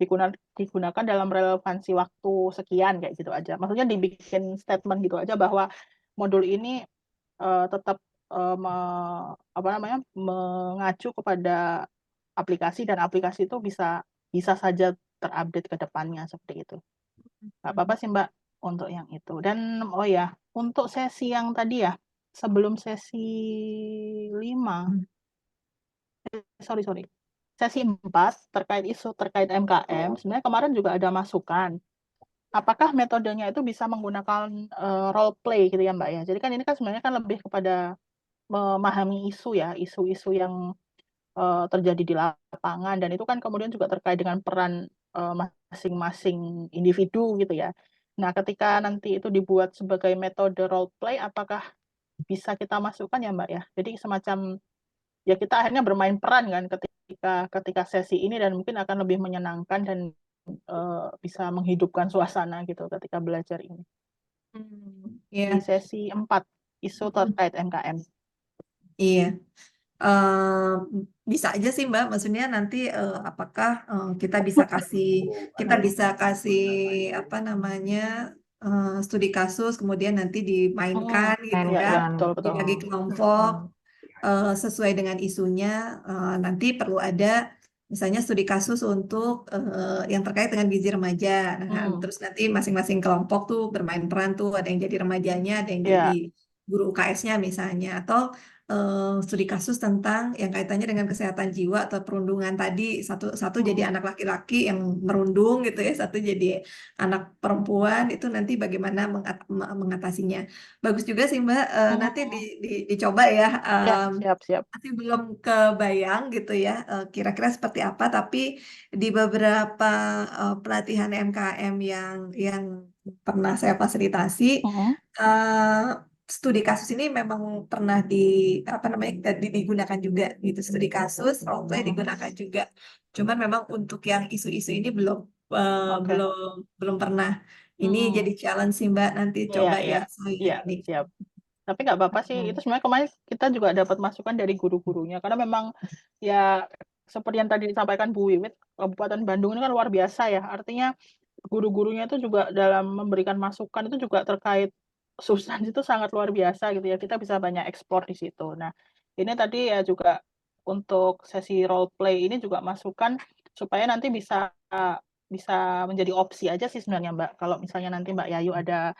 digunakan dalam relevansi waktu sekian kayak gitu aja. Maksudnya dibikin statement gitu aja bahwa modul ini tetap mengacu kepada aplikasi dan aplikasi itu bisa saja terupdate ke depannya seperti itu. Nggak apa-apa sih Mbak untuk yang itu. Dan oh ya, untuk sesi yang tadi ya, sebelum sesi 5, sorry, sesi 4 terkait isu terkait MKM, sebenarnya kemarin juga ada masukan. Apakah metodenya itu bisa menggunakan role play gitu ya Mbak ya. Jadi kan ini kan sebenarnya kan lebih kepada memahami isu ya, isu-isu yang terjadi di lapangan, dan itu kan kemudian juga terkait dengan peran masing-masing individu gitu ya. Nah, ketika nanti itu dibuat sebagai metode role play, apakah bisa kita masukkan ya Mbak ya? Jadi semacam ya kita akhirnya bermain peran kan ketika sesi ini, dan mungkin akan lebih menyenangkan dan bisa menghidupkan suasana gitu ketika belajar ini. Di Iya, sesi 4, isu terkait MKM. iya. Bisa aja sih Mbak, maksudnya nanti apakah kita bisa kasih apa namanya studi kasus, kemudian nanti dimainkan gitu Ya, ya, ya, betul. dibagi kelompok sesuai dengan isunya. Nanti perlu ada misalnya studi kasus untuk yang terkait dengan gizi remaja. Nah, terus nanti masing-masing kelompok tuh bermain peran tuh, ada yang jadi remajanya, ada yang jadi Ya. guru UKS-nya misalnya, atau studi kasus tentang yang kaitannya dengan kesehatan jiwa atau perundungan tadi, satu jadi anak laki-laki yang merundung gitu ya, satu jadi anak perempuan, itu nanti bagaimana mengatasinya. Bagus juga sih Mbak, nanti dicoba ya. Siap. Masih belum kebayang gitu ya, kira-kira seperti apa, tapi di beberapa pelatihan MKM yang pernah saya fasilitasi, studi kasus ini memang pernah digunakan juga gitu, studi kasus role play digunakan juga. Cuman memang untuk yang isu-isu ini belum belum pernah. Ini jadi challenge sih Mbak, nanti coba ya saya Iya, ini. siap. Tapi nggak apa-apa sih, itu sebenarnya kemarin kita juga dapat masukan dari guru-gurunya, karena memang ya seperti yang tadi disampaikan Bu Wiwit, Kabupaten Bandung ini kan luar biasa ya, artinya guru-gurunya itu juga dalam memberikan masukan itu juga terkait substansi itu sangat luar biasa gitu ya, kita bisa banyak eksplor di situ. Nah, ini tadi ya juga untuk sesi role play ini juga masukan supaya nanti bisa menjadi opsi aja sih sebenarnya Mbak. Kalau misalnya nanti Mbak Yayu ada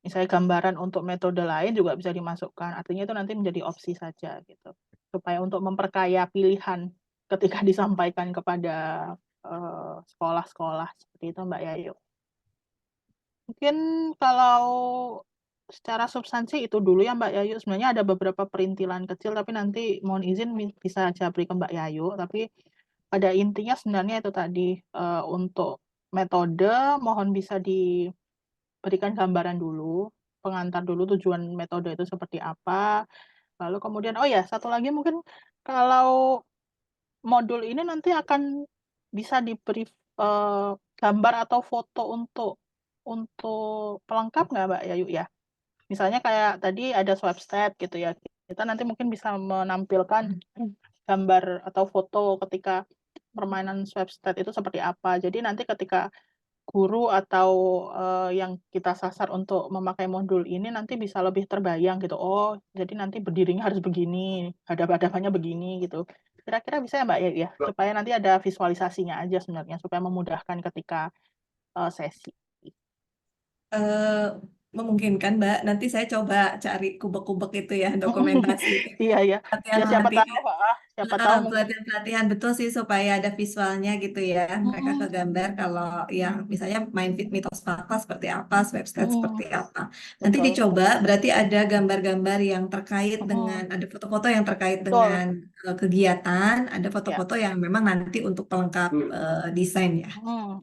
misalnya gambaran untuk metode lain juga bisa dimasukkan. Artinya itu nanti menjadi opsi saja gitu. Supaya untuk memperkaya pilihan ketika disampaikan kepada sekolah-sekolah seperti itu Mbak Yayu. Mungkin kalau secara substansi itu dulu ya Mbak Yayu. Sebenarnya ada beberapa perintilan kecil, tapi nanti mohon izin bisa japri ke Mbak Yayu. Tapi pada intinya sebenarnya itu tadi, untuk metode mohon bisa diberikan gambaran dulu, pengantar dulu tujuan metode itu seperti apa. Lalu kemudian, oh ya, satu lagi mungkin kalau modul ini nanti akan bisa diberi gambar atau foto untuk pelengkap nggak Mbak Yayu ya? Misalnya kayak tadi ada swab stat gitu ya. Kita nanti mungkin bisa menampilkan gambar atau foto ketika permainan swab stat itu seperti apa. Jadi nanti ketika guru atau yang kita sasar untuk memakai modul ini nanti bisa lebih terbayang gitu. Oh, jadi nanti berdirinya harus begini, hadap-hadapannya begini gitu. Kira-kira bisa ya Mbak ya, supaya nanti ada visualisasinya aja sebenarnya, supaya memudahkan ketika sesi. Memungkinkan Mbak, nanti saya coba cari kubek-kubek itu ya, dokumentasi Iya ya. Ya siapa latihan-latihan. tahu, siapa tahu mungkin. Pelatihan-pelatihan betul sih supaya ada visualnya gitu ya. Mereka kegambar kalau yang misalnya main mitos fakta seperti apa, website seperti apa. Nanti Betul. dicoba, berarti ada gambar-gambar yang terkait dengan, ada foto-foto yang terkait Betul. dengan kegiatan, ada Ya. foto-foto yang memang nanti untuk pelengkap desain ya.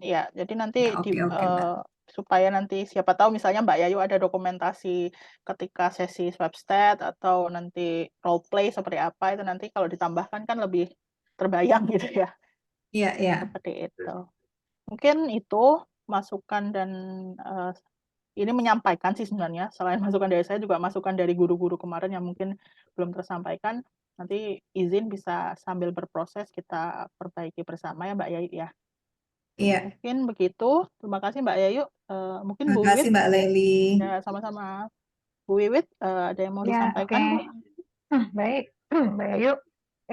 Ya, jadi nanti Ya, oke, Mbak. supaya nanti siapa tahu misalnya Mbak Yayu ada dokumentasi ketika sesi swab stat atau nanti role play seperti apa, itu nanti kalau ditambahkan kan lebih terbayang gitu ya. Iya, iya. Seperti itu. Mungkin itu masukan dan ini menyampaikan sih sebenarnya. Selain masukan dari saya juga masukan dari guru-guru kemarin yang mungkin belum tersampaikan. nanti izin bisa sambil berproses kita perbaiki bersama ya Mbak Yayu ya. Iya, Mungkin begitu. Terima kasih Mbak Yayu. Mungkin Bu makasih Wiwit Mbak Leli. ya sama-sama. Bu Wiwit ada yang mau Ya, oke. disampaikan Bu? Baik, Mbak Ayu.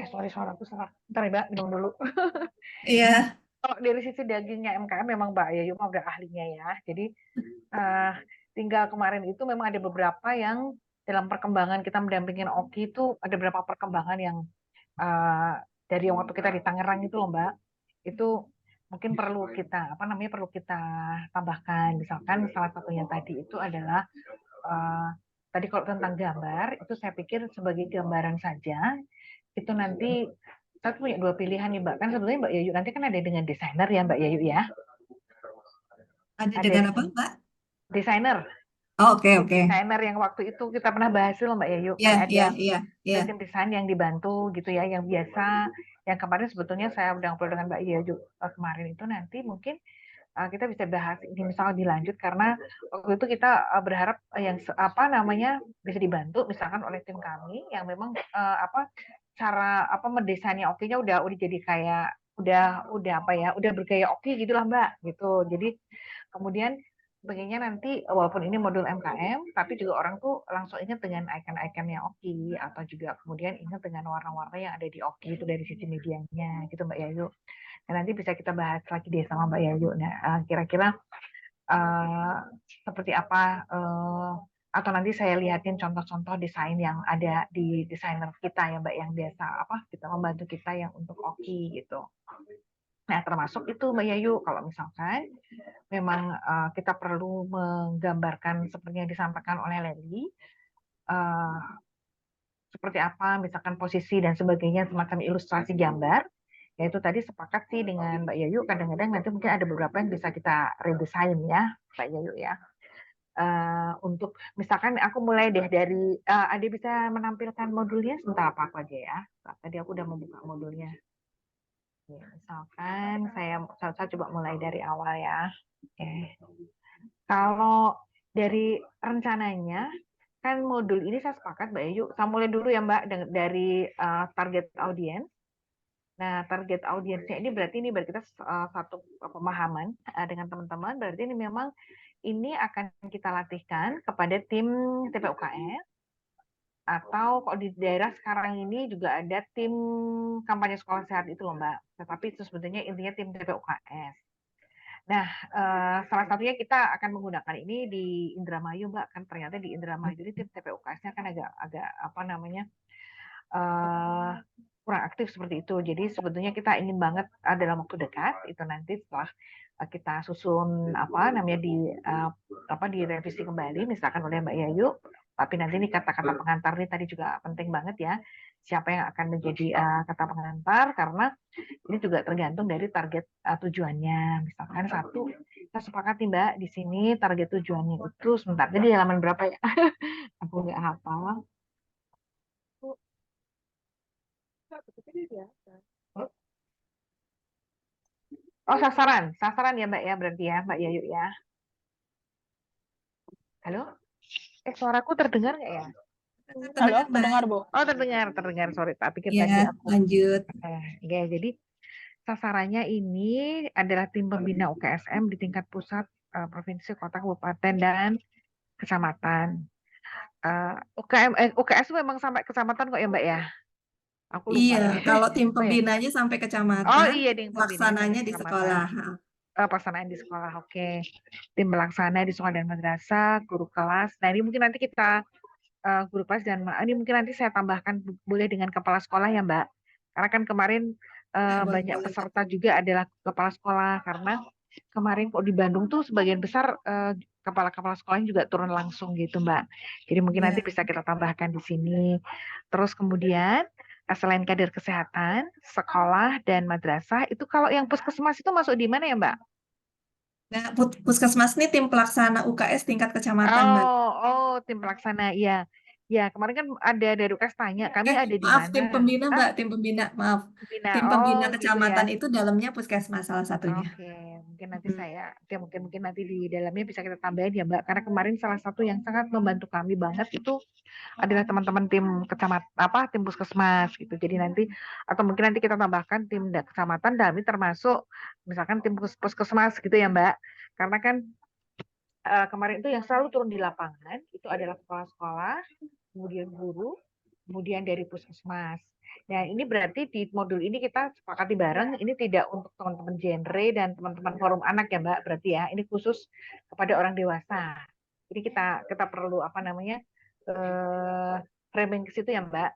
Sorry, suaraku salah. Bentar ya, Mbak, minum dulu. Iya, Kalau dari sisi dagingnya MKM memang Mbak Ayu mah udah ahlinya ya. Jadi tinggal kemarin itu memang ada beberapa yang dalam perkembangan kita mendampingin Oki itu ada beberapa perkembangan yang dari waktu kita di Tangerang itu loh Mbak. Itu mungkin perlu kita perlu kita tambahkan. Misalkan salah satunya tadi itu adalah tadi kalau tentang gambar itu saya pikir sebagai gambaran saja itu nanti saya punya dua pilihan nih Mbak. Kan sebetulnya Mbak Yayu nanti kan ada dengan desainer ya Mbak Yayu ya. ada Ada dengan apa Mbak? desainer. Oh, oke, Tim oke. desainer yang waktu itu kita pernah bahas loh Mbak Yayu. Iya, Kayak iya, ada iya, iya. tim desain yang dibantu gitu ya, yang biasa. Yang kemarin sebetulnya saya udah ngobrol dengan Mbak Yayu kemarin itu nanti mungkin kita bisa bahas ini misalnya dilanjut karena waktu itu kita berharap yang bisa dibantu misalkan oleh tim kami yang memang cara mendesainnya oke-nya udah jadi kayak udah bergaya oke gitulah Mbak gitu. Jadi kemudian pengennya nanti walaupun ini modul MKM tapi juga orang tuh langsung ingat dengan icon-iconnya Oki atau juga kemudian ingat dengan warna-warna yang ada di Oki itu dari sisi medianya gitu Mbak Yayu. Dan nanti bisa kita bahas lagi deh sama Mbak Yayu. Nah, kira-kira seperti apa atau nanti saya lihatin contoh-contoh desain yang ada di desainer kita ya Mbak yang biasa kita membantu kita yang untuk Oki gitu. Nah, termasuk itu Mbak Yayu kalau misalkan memang kita perlu menggambarkan seperti yang disampaikan oleh Leli, seperti apa misalkan posisi dan sebagainya semacam ilustrasi gambar. Yaitu tadi sepakat sih dengan Mbak Yayu, kadang-kadang nanti mungkin ada beberapa yang bisa kita redesign ya, Mbak Yayu ya. Untuk misalkan aku mulai deh dari, ada bisa menampilkan modulnya sebentar apa aku aja ya. Tadi aku udah membuka modulnya. Ya, misalkan saya coba mulai dari awal ya. Oke. Kalau dari rencananya kan modul ini saya sepakat Mbak Ayu, saya mulai dulu ya Mbak dari target audiens. Nah, target audiensnya ini berarti kita satu pemahaman dengan teman-teman, berarti ini memang ini akan kita latihkan kepada tim TPUKS atau kalau di daerah sekarang ini juga ada tim kampanye sekolah sehat itu loh Mbak. Tetapi itu sebetulnya intinya tim TPUKS. Nah, salah satunya kita akan menggunakan ini di Indramayu, Mbak. Kan ternyata di Indramayu ini tim TPUKS-nya kan agak kurang aktif seperti itu. Jadi sebetulnya kita ingin banget dalam waktu dekat itu nanti setelah kita susun direvisi kembali misalkan oleh Mbak Yayu. Tapi nanti ini kata-kata pengantar ini tadi juga penting banget ya. Siapa yang akan menjadi kata pengantar karena ini juga tergantung dari target tujuannya. Misalkan satu, kita sepakat nih Mbak, di sini target tujuannya itu sebentar. Jadi halaman berapa ya? Aku nggak hafal. Oh, sasaran ya Mbak ya, berarti ya Mbak Yayu ya. Halo? Suaraku terdengar nggak ya? Halo, Mbak. terdengar Bu? Oh, terdengar. Sorry, tak pikir Ya, tadi aku. lanjut. Oke, jadi sasarannya ini adalah tim pembina UKSM di tingkat pusat, provinsi, kota, kabupaten, dan kecamatan. UKS memang sampai kecamatan kok ya Mbak ya? Aku lupa. Iya, kalau tim pembinanya sampai Oh kecamatan, iya, tim pembinanya pelaksananya sampai di kecamatan. sekolah. Pelaksanaan di sekolah, oke. Tim pelaksana di sekolah dan madrasah, guru kelas. Nah ini mungkin nanti kita guru kelas dan ini mungkin nanti saya tambahkan boleh dengan kepala sekolah ya Mbak. Karena kan kemarin banyak peserta juga adalah kepala sekolah karena kemarin kok di Bandung tuh sebagian besar kepala-kepala sekolahnya juga turun langsung gitu Mbak. Jadi mungkin nanti bisa kita tambahkan di sini. Terus kemudian selain kader kesehatan, sekolah dan madrasah itu kalau yang puskesmas itu masuk di mana ya Mbak? Nah, puskesmas ini tim pelaksana UKS tingkat kecamatan, Mbak. Oh, tim pelaksana, iya. Ya, kemarin kan ada dari UKS tanya, kami ada di Maaf, tim mana? pembina, Ah, Mbak, tim pembina, maaf. Bina. Tim Oh, pembina gitu ya. kecamatan itu dalamnya puskesmas salah satunya. Oke, mungkin nanti Mm. saya, ya mungkin nanti di dalamnya bisa kita tambahin ya Mbak. Karena kemarin salah satu yang sangat membantu kami banget itu adalah teman-teman tim tim puskesmas gitu. Jadi nanti atau mungkin nanti kita tambahkan tim kecamatan dalamnya termasuk misalkan tim puskesmas gitu ya Mbak. Karena kan kemarin itu yang selalu turun di lapangan itu adalah sekolah-sekolah, kemudian guru, kemudian dari puskesmas. Nah, ini berarti di modul ini kita sepakati bareng, ini tidak untuk teman-teman genre dan teman-teman forum anak ya Mbak, berarti ya, ini khusus kepada orang dewasa. Jadi kita perlu framing ke situ ya Mbak.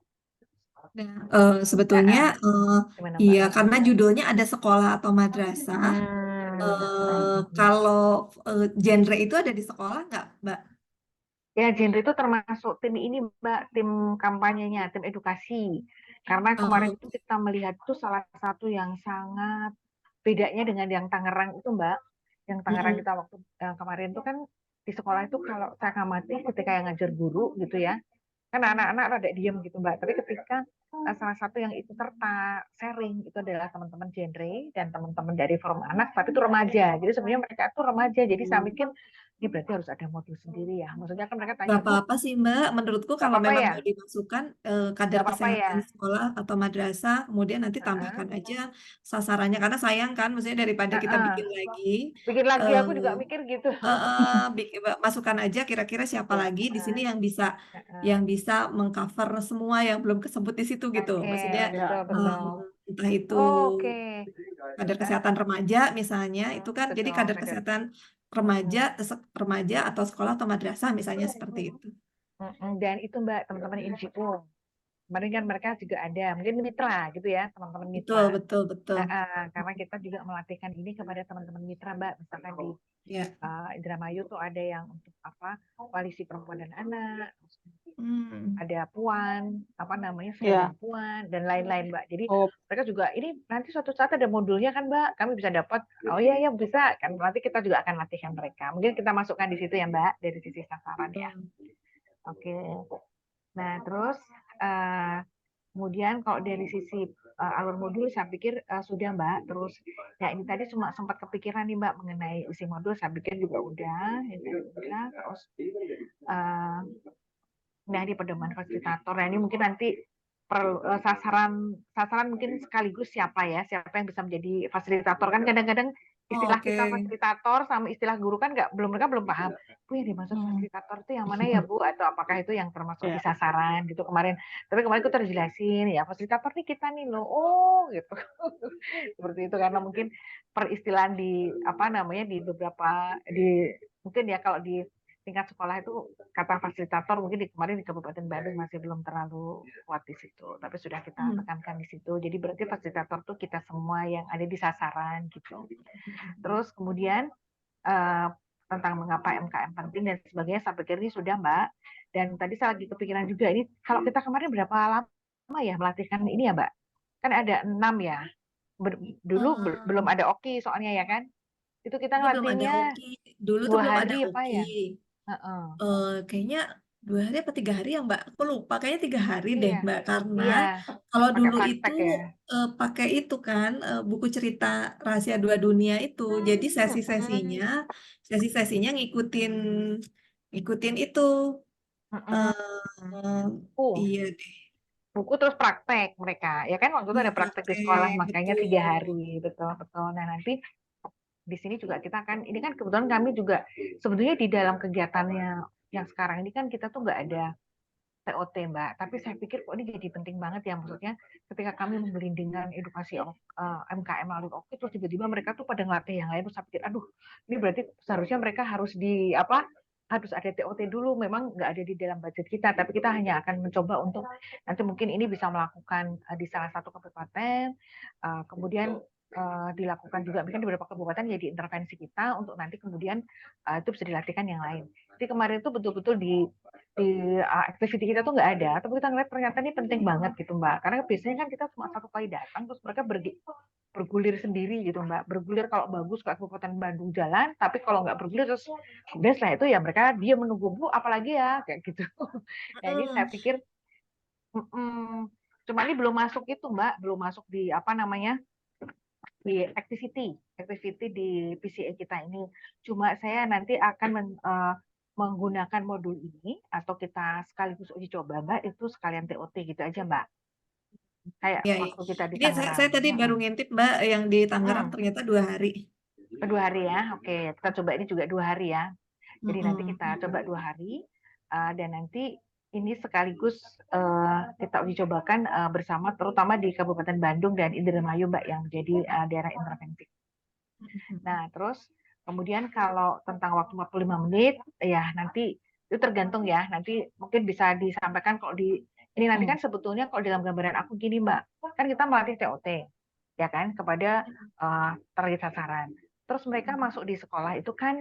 Nah, Ah, sebetulnya ah. Gimana Mbak? iya karena judulnya ada sekolah atau madrasah. Kalau genre itu ada di sekolah nggak, Mbak? Ya, genre itu termasuk tim ini, Mbak, tim kampanyenya, tim edukasi. Karena kemarin Oh, itu kita melihat itu salah satu yang sangat bedanya dengan yang Tangerang itu, Mbak. Yang Tangerang mm-mm. kita waktu kemarin itu kan di sekolah itu kalau saya amati ketika yang ngajar guru gitu ya, kan anak-anak rada diem gitu Mbak. Tapi ketika salah satu yang ikut serta sharing itu adalah teman-teman genre dan teman-teman dari forum anak, tapi itu remaja. Jadi sebenarnya mereka itu remaja. Jadi saya mikir ini berarti harus ada modul sendiri ya. Maksudnya kan mereka Nggak tanya, Bu, apa-apa sih, Mbak. Menurutku nggak kalau apa-apa memang ya? mau dimasukkan kader Nggak apa-apa ya? kesehatan sekolah atau madrasah, kemudian nanti Heeh. tambahkan aja sasarannya. Karena sayang kan, maksudnya daripada kita Heeh. bikin lagi, Bikin lagi aku juga eh, mikir gitu. masukkan aja kira-kira siapa Betul. lagi di sini Heeh. Heeh. yang bisa mengcover semua yang belum kesebut di situ gitu. Oke, Maksudnya betul eh, betul. entah itu Oke. kader kesehatan remaja misalnya, itu kan jadi Betul, kader betul. kesehatan remaja atau sekolah atau madrasah misalnya seperti itu. Dan itu Mbak, teman-teman NGO. Kemarin kan mereka juga ada, mungkin mitra gitu ya, teman-teman Betul, mitra. betul, betul. Karena kita juga melatihkan ini kepada teman-teman mitra, Mbak. Misalkan di Ya. Indramayu tuh ada yang untuk koalisi perempuan dan anak, Hmm. ada Puan, Ya. seragam Puan dan lain-lain, Mbak. Jadi Oh, mereka juga ini nanti suatu saat ada modulnya kan, Mbak. Kami bisa dapat. Oh iya ya bisa kan. Nanti kita juga akan latihkan mereka. Mungkin kita masukkan di situ ya, Mbak, dari sisi sasaran ya. Oke. Nah, terus kemudian kalau dari sisi alur modul saya pikir sudah Mbak. Terus ya ini tadi cuma sempat kepikiran nih Mbak mengenai isi modul, saya pikir juga udah. Terus nah di pedoman fasilitator. Nah, ini mungkin nanti sasaran mungkin sekaligus siapa yang bisa menjadi fasilitator kan kadang-kadang Oh, istilah kita oke. fasilitator sama istilah guru kan mereka belum paham. Bu, yang dimaksud fasilitator itu yang mana ya Bu, atau apakah itu yang termasuk di ya. sasaran gitu kemarin. Tapi kemarin kita terjelasin ya fasilitator nih kita nih loh. Oh gitu. Seperti itu karena mungkin peristilahan di beberapa mungkin ya kalau di tingkat sekolah itu kata fasilitator mungkin kemarin di Kabupaten Bandung masih belum terlalu kuat di situ, tapi sudah kita tekankan di situ. Jadi berarti fasilitator tuh kita semua yang ada di sasaran gitu. Terus kemudian tentang mengapa MKM penting dan sebagainya, saya pikir ini sudah Mbak. Dan tadi saya lagi kepikiran juga ini kalau kita kemarin berapa lama ya melatihkan ini ya Mbak? Kan ada 6 ya. Dulu belum Eh, ada Oki soalnya ya kan? Itu kita dulu belum ada ngelatihnya Oki. Dulu tuh 2 belum ada hari apa Oki. ya? Heeh. Kayaknya 2 hari apa 3 hari ya Mbak? Aku lupa. Kayaknya 3 hari deh Iya, Mbak. Karena iya, kalau pakai dulu itu praktek ya. pakai itu kan buku cerita Rahasia Dua Dunia itu. Jadi sesi-sesinya ngikutin itu. Eh, Buku, iya deh. buku terus praktek mereka, ya kan waktu itu Iya ada praktek di sekolah, praktek makanya 3 hari, betul. betul betul. Nah nanti di sini juga kita kan, ini kan kebetulan kami juga sebetulnya di dalam kegiatannya yang sekarang ini kan kita tuh nggak ada TOT Mbak, tapi saya pikir kok ini jadi penting banget ya, maksudnya ketika kami memberlindingkan edukasi MKM melalui OKI terus tiba-tiba mereka tuh pada ngelatih yang lain, terus saya pikir aduh ini berarti seharusnya mereka harus ada TOT dulu, memang nggak ada di dalam budget kita, tapi kita hanya akan mencoba untuk nanti mungkin ini bisa melakukan di salah satu kabupaten, kemudian dilakukan juga mungkin di beberapa kabupaten jadi intervensi kita untuk nanti kemudian itu bisa dilatihkan yang lain. Jadi kemarin itu betul-betul activity kita tuh nggak ada, tapi kita ngeliat ternyata ini penting banget gitu Mbak. Karena biasanya kan kita cuma satu kali datang, terus mereka bergulir sendiri gitu Mbak. Bergulir kalau bagus ke Kabupaten Bandung jalan, tapi kalau nggak bergulir terus kemudian setelah itu ya mereka dia menunggu Bu apalagi ya kayak gitu. Nah ini saya pikir cuma ini belum masuk itu Mbak, belum masuk di apa namanya di activity di PCA kita ini. Cuma saya nanti akan menggunakan modul ini atau kita sekaligus uji coba Mbak itu sekalian TOT gitu aja Mbak. Kayak Ya, waktu kita di ini saya Tangerang. tadi baru ngintip Mbak yang di Tangerang Mm-mm. ternyata 2 hari. 2 hari ya, oke. Kita coba ini juga 2 hari ya. Jadi nanti kita Mm-mm. coba 2 hari dan nanti ini sekaligus kita uji cobakan bersama terutama di Kabupaten Bandung dan Indramayu Mbak yang menjadi daerah intervensi. Nah, terus kemudian kalau tentang waktu 45 menit, ya nanti itu tergantung ya. Nanti mungkin bisa disampaikan kalau di ini nanti kan sebetulnya kalau dalam gambaran aku gini Mbak, kan kita melatih TOT, ya kan kepada target sasaran. Terus mereka masuk di sekolah itu kan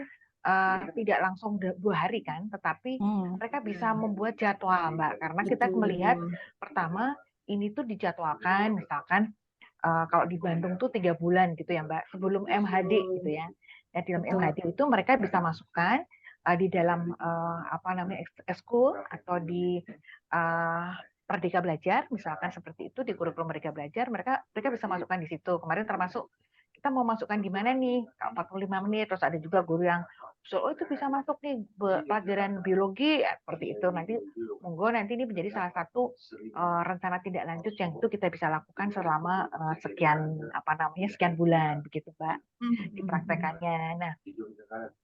tidak langsung 2 hari kan, tetapi mereka bisa membuat jadwal Mbak, karena kita melihat pertama ini tuh dijadwalkan, misalkan kalau di Bandung tuh 3 bulan gitu ya Mbak, sebelum MHD gitu ya. Ya di dalam MHD itu mereka bisa masukkan di dalam apa namanya ekskul atau di Merdeka Belajar, misalkan seperti itu di kurikulum Merdeka Belajar, mereka bisa masukkan di situ. Kemarin termasuk kita mau masukkan di mana nih? 45 menit, terus ada juga guru yang oh itu bisa masuk nih pelajaran biologi seperti itu. Nanti monggo nanti ini menjadi salah satu rencana tindak lanjut yang itu kita bisa lakukan selama sekian bulan begitu Mbak dipraktekannya. Nah,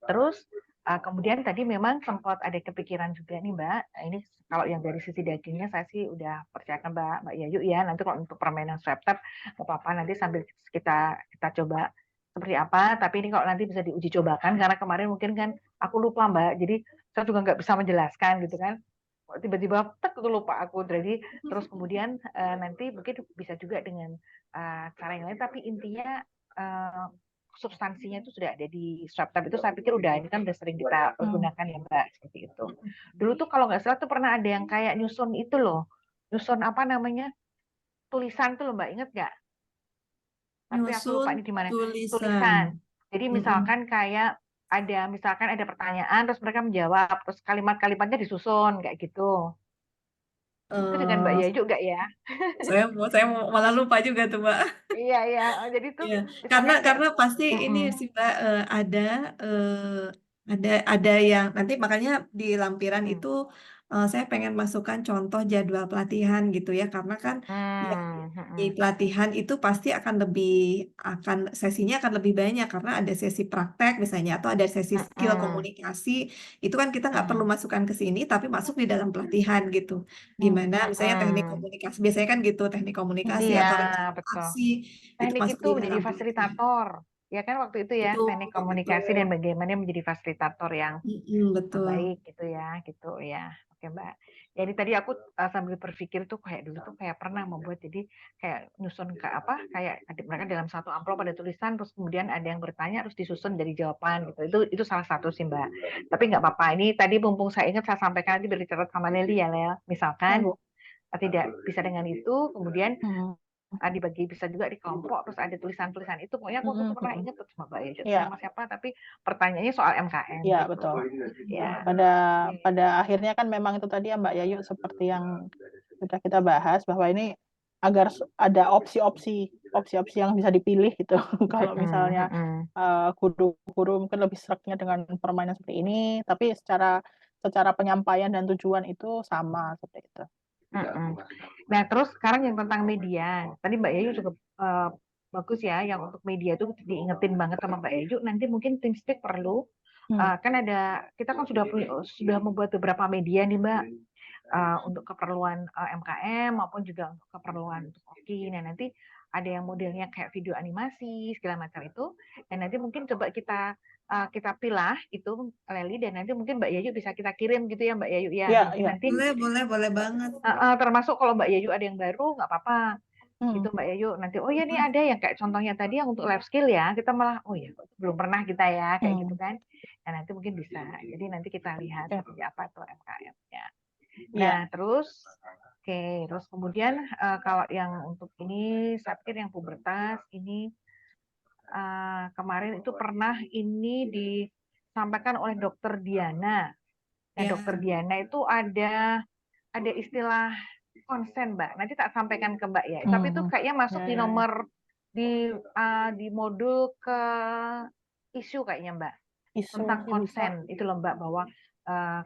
terus kemudian tadi memang sempat ada kepikiran juga nih Mbak. Ini kalau yang dari sisi dagingnya saya sih udah percayakan Mbak Yayu ya. Nanti kalau untuk permainan swab test nggak apa-apa nanti sambil kita coba seperti apa. Tapi ini kalau nanti bisa diuji cobakan karena kemarin mungkin kan aku lupa Mbak. Jadi saya juga nggak bisa menjelaskan gitu kan. Tiba-tiba lupa aku. Jadi terus kemudian nanti mungkin bisa juga dengan cara yang lain. Tapi intinya substansinya itu sudah ada di swab tab itu saya pikir udah ini kan udah sering kita gunakan ya Mbak seperti itu. Dulu tuh kalau nggak salah tuh pernah ada yang kayak nyusun itu loh, nyusun apa namanya tulisan tuh loh Mbak inget nggak? Tapi aku lupa Nyusun ini di mana tulisan. tulisan. Jadi misalkan kayak misalkan ada pertanyaan terus mereka menjawab terus kalimat-kalimatnya disusun kayak gitu. Itu dengan Mbak Eh, Yayu nggak ya? saya malah lupa juga tuh Mbak. Iya iya. Jadi tuh Iya, misalkan kayak karena pasti ini mm-mm, sih Mbak ada yang nanti makanya di lampiran mm-mm, itu saya pengen masukkan contoh jadwal pelatihan gitu ya karena kan yang di mm-mm, pelatihan itu pasti akan sesinya akan lebih banyak karena ada sesi praktek misalnya atau ada sesi skill mm-mm, komunikasi itu kan kita nggak perlu mm-mm. masukkan ke sini tapi masuk di dalam pelatihan gitu gimana misalnya teknik Mm-mm. komunikasi biasanya kan gitu teknik komunikasi Iya, atau rencana betul. aksi itu Teknik masuk itu di menjadi dalam pelatihan. fasilitator. Ya kan waktu itu ya, Betul, teknik komunikasi betul. dan bagaimana menjadi fasilitator yang Betul. baik gitu ya. Oke, Mbak. Jadi tadi aku sambil berpikir tuh kayak dulu tuh kayak pernah membuat jadi kayak nyusun ke apa kayak mereka dalam satu amplop ada tulisan terus kemudian ada yang bertanya terus disusun dari jawaban gitu. Itu salah satu sih, Mbak. Tapi nggak apa-apa. Ini tadi mumpung saya ingat saya sampaikan nanti berbicara sama Leli ya, Lel. Ya, Misalkan Bu. tidak bisa dengan itu, kemudian Hmm. dibagi bisa juga di kelompok terus ada tulisan-tulisan itu pokoknya aku tuh pernah ingat tuh sama Mbak Yajut Ya, sama siapa tapi pertanyaannya soal MKM ya gitu betul. ya. Pada akhirnya kan memang itu tadi ya Mbak Yayu seperti yang sudah kita bahas bahwa ini agar ada opsi-opsi yang bisa dipilih gitu. Kalau misalnya guru-guru mungkin lebih seraknya dengan permainan seperti ini, tapi secara penyampaian dan tujuan itu sama seperti itu. Nah terus sekarang yang tentang media tadi Mbak Yayu juga bagus ya yang untuk media itu diingetin banget sama Mbak Yayu nanti mungkin tim speak perlu kan kita kan sudah membuat beberapa media nih Mbak untuk keperluan MKM maupun juga untuk keperluan untuk OKI. Nah nanti ada yang modelnya kayak video animasi segala macam itu dan nanti mungkin coba kita pilah itu Leli dan nanti mungkin Mbak Yayu bisa kita kirim gitu ya Mbak Yayu ya. Ya, Jadi ya. nanti Boleh banget. termasuk kalau Mbak Yayu ada yang baru nggak apa-apa gitu Hmm. Mbak Yayu nanti oh ya nih ada yang kayak contohnya tadi yang untuk life skill ya kita malah oh ya belum pernah kita ya kayak gitu kan. Nah nanti mungkin bisa jadi nanti kita lihat seperti apa tuh MKM ya. Iya. Nah, terus kemudian kalau yang untuk ini, saya pikir yang pubertas ini kemarin itu pernah ini disampaikan oleh Dokter Diana. Nah, Ya. Dokter Diana itu ada istilah konsen, Mbak. Nanti tak sampaikan ke Mbak ya. Tapi itu kayaknya masuk Ya, di ya, ya. nomor di modul ke isu kayaknya, Mbak. Isu Tentang bisa. konsen itu loh, Mbak, bahwa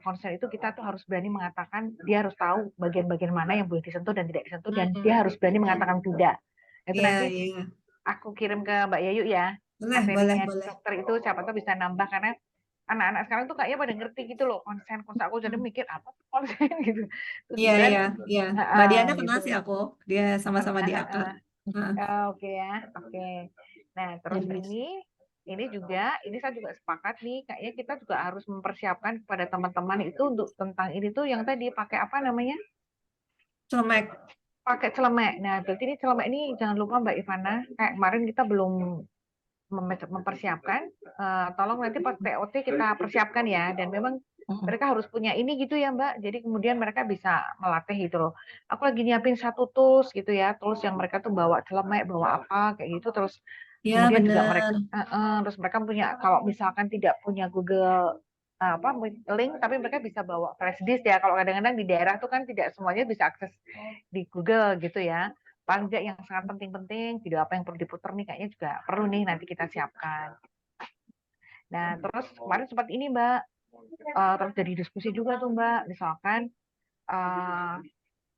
konsen itu kita tuh harus berani mengatakan, dia harus tahu bagian-bagian mana yang boleh disentuh dan tidak disentuh, dan dia harus berani mengatakan tidak. Itu Iya, nanti iya. aku kirim ke Mbak Yayu ya, Boleh, materinya boleh. dokter itu, siapa tahu bisa nambah, karena anak-anak sekarang tuh kayaknya pada ngerti gitu loh, konsen. Aku jadi mikir apa tuh konsen gitu. Terus Iya, kemudian iya, iya. Mbak Diana kenal gitu. sih aku. Dia sama-sama di Pernah, akar. Heeh. oke ya, oke. Nah, terus Yes. ini juga, ini saya juga sepakat nih, kayaknya kita juga harus mempersiapkan kepada teman-teman itu untuk tentang ini tuh yang tadi pakai apa namanya? Celemek. Pakai celemek. Nah, berarti ini celemek ini jangan lupa Mbak Ivana, kayak kemarin kita belum mempersiapkan, tolong nanti pas TOT kita persiapkan ya, dan memang mereka harus punya ini gitu ya Mbak, jadi kemudian mereka bisa melatih gitu loh. Aku lagi nyiapin satu tools gitu ya, tools yang mereka tuh bawa celemek, bawa apa kayak gitu, terus Ya, kemudian juga mereka bener. terus mereka punya, kalau misalkan tidak punya Google link, tapi mereka bisa bawa flash disk ya, kalau kadang-kadang di daerah tuh kan tidak semuanya bisa akses di Google gitu ya. Paling nggak yang sangat penting-penting, video apa yang perlu diputar nih kayaknya juga perlu nih nanti kita siapkan. Nah, terus kemarin sempat ini Mbak, terus jadi diskusi juga tuh Mbak, misalkan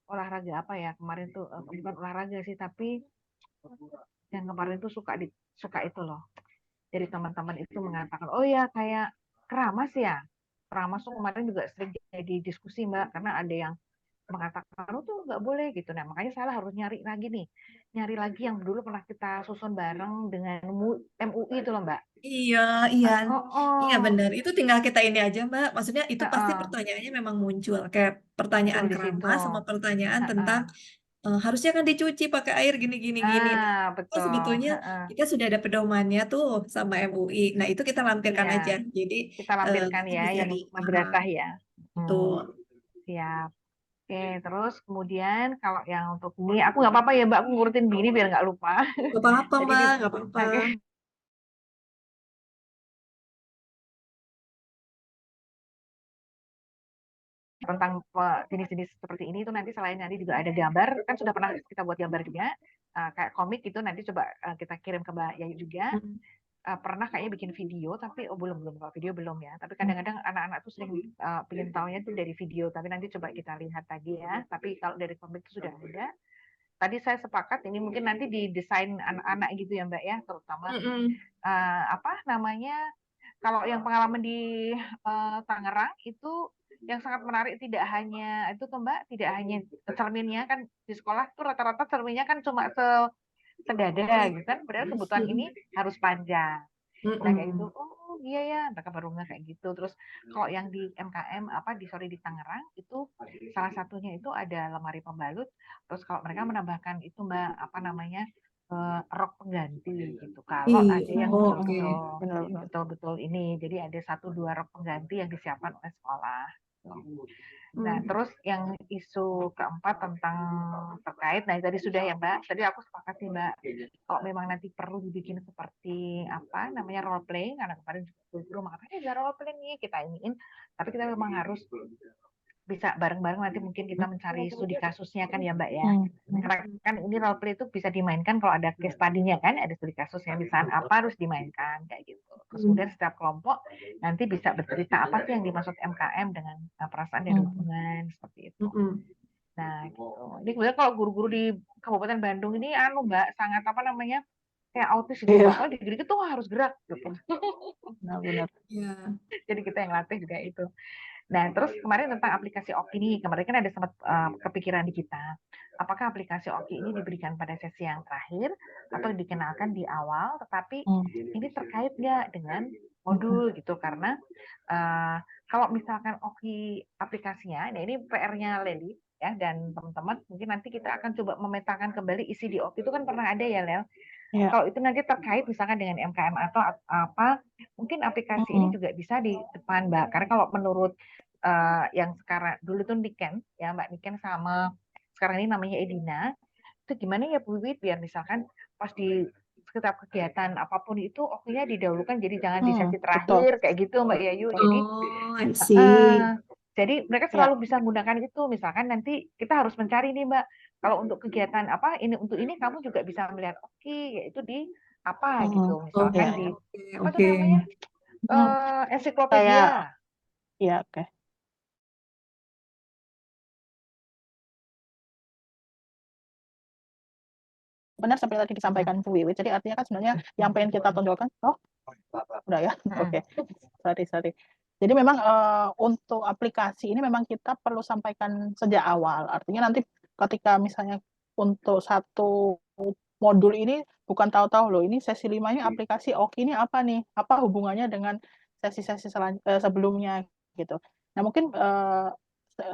olahraga apa ya kemarin tuh, bukan olahraga sih, tapi yang kemarin tuh suka itu loh. Jadi teman-teman itu mengatakan, oh ya kayak keramas ya. Keramas tuh kemarin juga sering jadi diskusi Mbak, karena ada yang mengatakan oh tuh nggak boleh gitu. Nah makanya saya harus nyari lagi yang dulu pernah kita susun bareng dengan MUI itu loh Mbak. Iya, iya. Iya, Oh, bener. Itu tinggal kita ini aja, Mbak. Maksudnya itu pasti betul pertanyaannya memang muncul. Kayak pertanyaan di situ. keramas sama pertanyaan tentang harusnya kan dicuci pakai air gini gini gini. Nah, oh, Betul. sebetulnya kita sudah ada pedomannya tuh sama MUI. Nah, itu kita lampirkan Iya, aja. Jadi kita lampirkan nanti ya bisa yang di madrasah ya. itu Siap. Oke, terus kemudian kalau yang untuk ini, aku nggak apa-apa ya Mbak, aku ngurutin begini biar nggak lupa. nggak apa-apa, Jadi Mbak, nggak apa-apa. oke, tentang jenis-jenis seperti ini itu nanti selain nanti juga ada gambar, kan sudah pernah kita buat gambar juga, kayak komik itu nanti coba kita kirim ke Mbak Yayu juga. Pernah kayaknya bikin video, tapi belum kalau video belum ya, tapi kadang-kadang anak-anak tuh sering pengen tahunya tuh dari video, tapi nanti coba kita lihat lagi ya. Tapi kalau dari komik itu sudah ada. Tadi saya sepakat ini mungkin nanti didesain anak-anak gitu ya Mbak ya, terutama apa namanya, kalau yang pengalaman di Tangerang itu yang sangat menarik, tidak hanya itu tuh Mbak, tidak hanya cerminnya, kan di sekolah tuh rata-rata cerminnya kan cuma sedada gitu kan, padahal kebutuhan ini harus panjang. Nah kayak gitu, oh iya ya, mereka baru nggak kayak gitu. Terus kalau yang di MKM di Tangerang itu salah satunya itu ada lemari pembalut. Terus kalau mereka menambahkan itu Mbak, apa namanya, rok pengganti gitu. Kalau ada yang Oke. betul-betul ini, jadi ada 1-2 rok pengganti yang disiapkan oleh sekolah. Nah, terus yang isu keempat tentang terkait, nah tadi sudah ya Mbak, tadi aku sepakat sih Mbak, kalau memang nanti perlu dibikin seperti apa namanya role playing, karena kemarin guru mengatakan ya role playing nih kita iniin, tapi kita memang harus bisa bareng-bareng nanti mungkin kita mencari studi kasusnya kan ya Mbak ya. Karena kan ini role play itu bisa dimainkan kalau ada case study-nya kan, ada studi kasus yang misalnya apa harus dimainkan kayak gitu. Terus kemudian setiap kelompok nanti bisa bercerita apa sih yang dimaksud MKM dengan perasaan dan hubungan seperti itu. Nah, gitu. Ini kemudian kalau guru-guru di Kabupaten Bandung ini Mbak, sangat apa namanya, kayak autis gitu. Soalnya dikit-dikit tuh harus gerak gitu. Benar-benar. Jadi kita yang latih juga itu. Nah, terus kemarin tentang aplikasi Oki ini, kemarin kan ada sempat kepikiran di kita, apakah aplikasi Oki ini diberikan pada sesi yang terakhir atau dikenalkan di awal, tetapi ini terkait nggak dengan modul gitu, karena kalau misalkan Oki aplikasinya, nah ini PR-nya Leli ya dan teman-teman, mungkin nanti kita akan coba memetakan kembali isi di Oki itu kan pernah ada ya Lel. Kalau itu nanti terkait misalkan dengan MKM atau apa, mungkin aplikasi ini juga bisa di depan Mbak, karena kalau menurut yang sekarang dulu tuh Niken ya Mbak Niken sama sekarang ini namanya Edina, itu gimana ya Bu Wiwit biar misalkan pas di setiap kegiatan apapun itu oke-nya didahulukan, jadi jangan di sesi betul. terakhir kayak gitu Mbak Yayu. Betul. Jadi Oh, I see. jadi mereka Ya, selalu bisa menggunakan itu. Misalkan nanti kita harus mencari nih Mbak, kalau untuk kegiatan apa ini untuk ini kamu juga bisa melihat oke yaitu di apa gitu. Oke, Misalkan ya. di oke, apa tuh oke. namanya Hmm, Kayak, ensiklopedia. ya oke. Benar seperti tadi disampaikan Bu Wiwit. Jadi artinya kan sebenarnya yang pengen kita tonjolkan, udah ya, oke. Sorry. Jadi memang untuk aplikasi ini memang kita perlu sampaikan sejak awal. Artinya nanti ketika misalnya untuk satu modul ini bukan tahu-tahu loh, ini sesi 5 ini aplikasi Oki ini apa nih? Apa hubungannya dengan sesi-sesi sebelumnya gitu. Nah, mungkin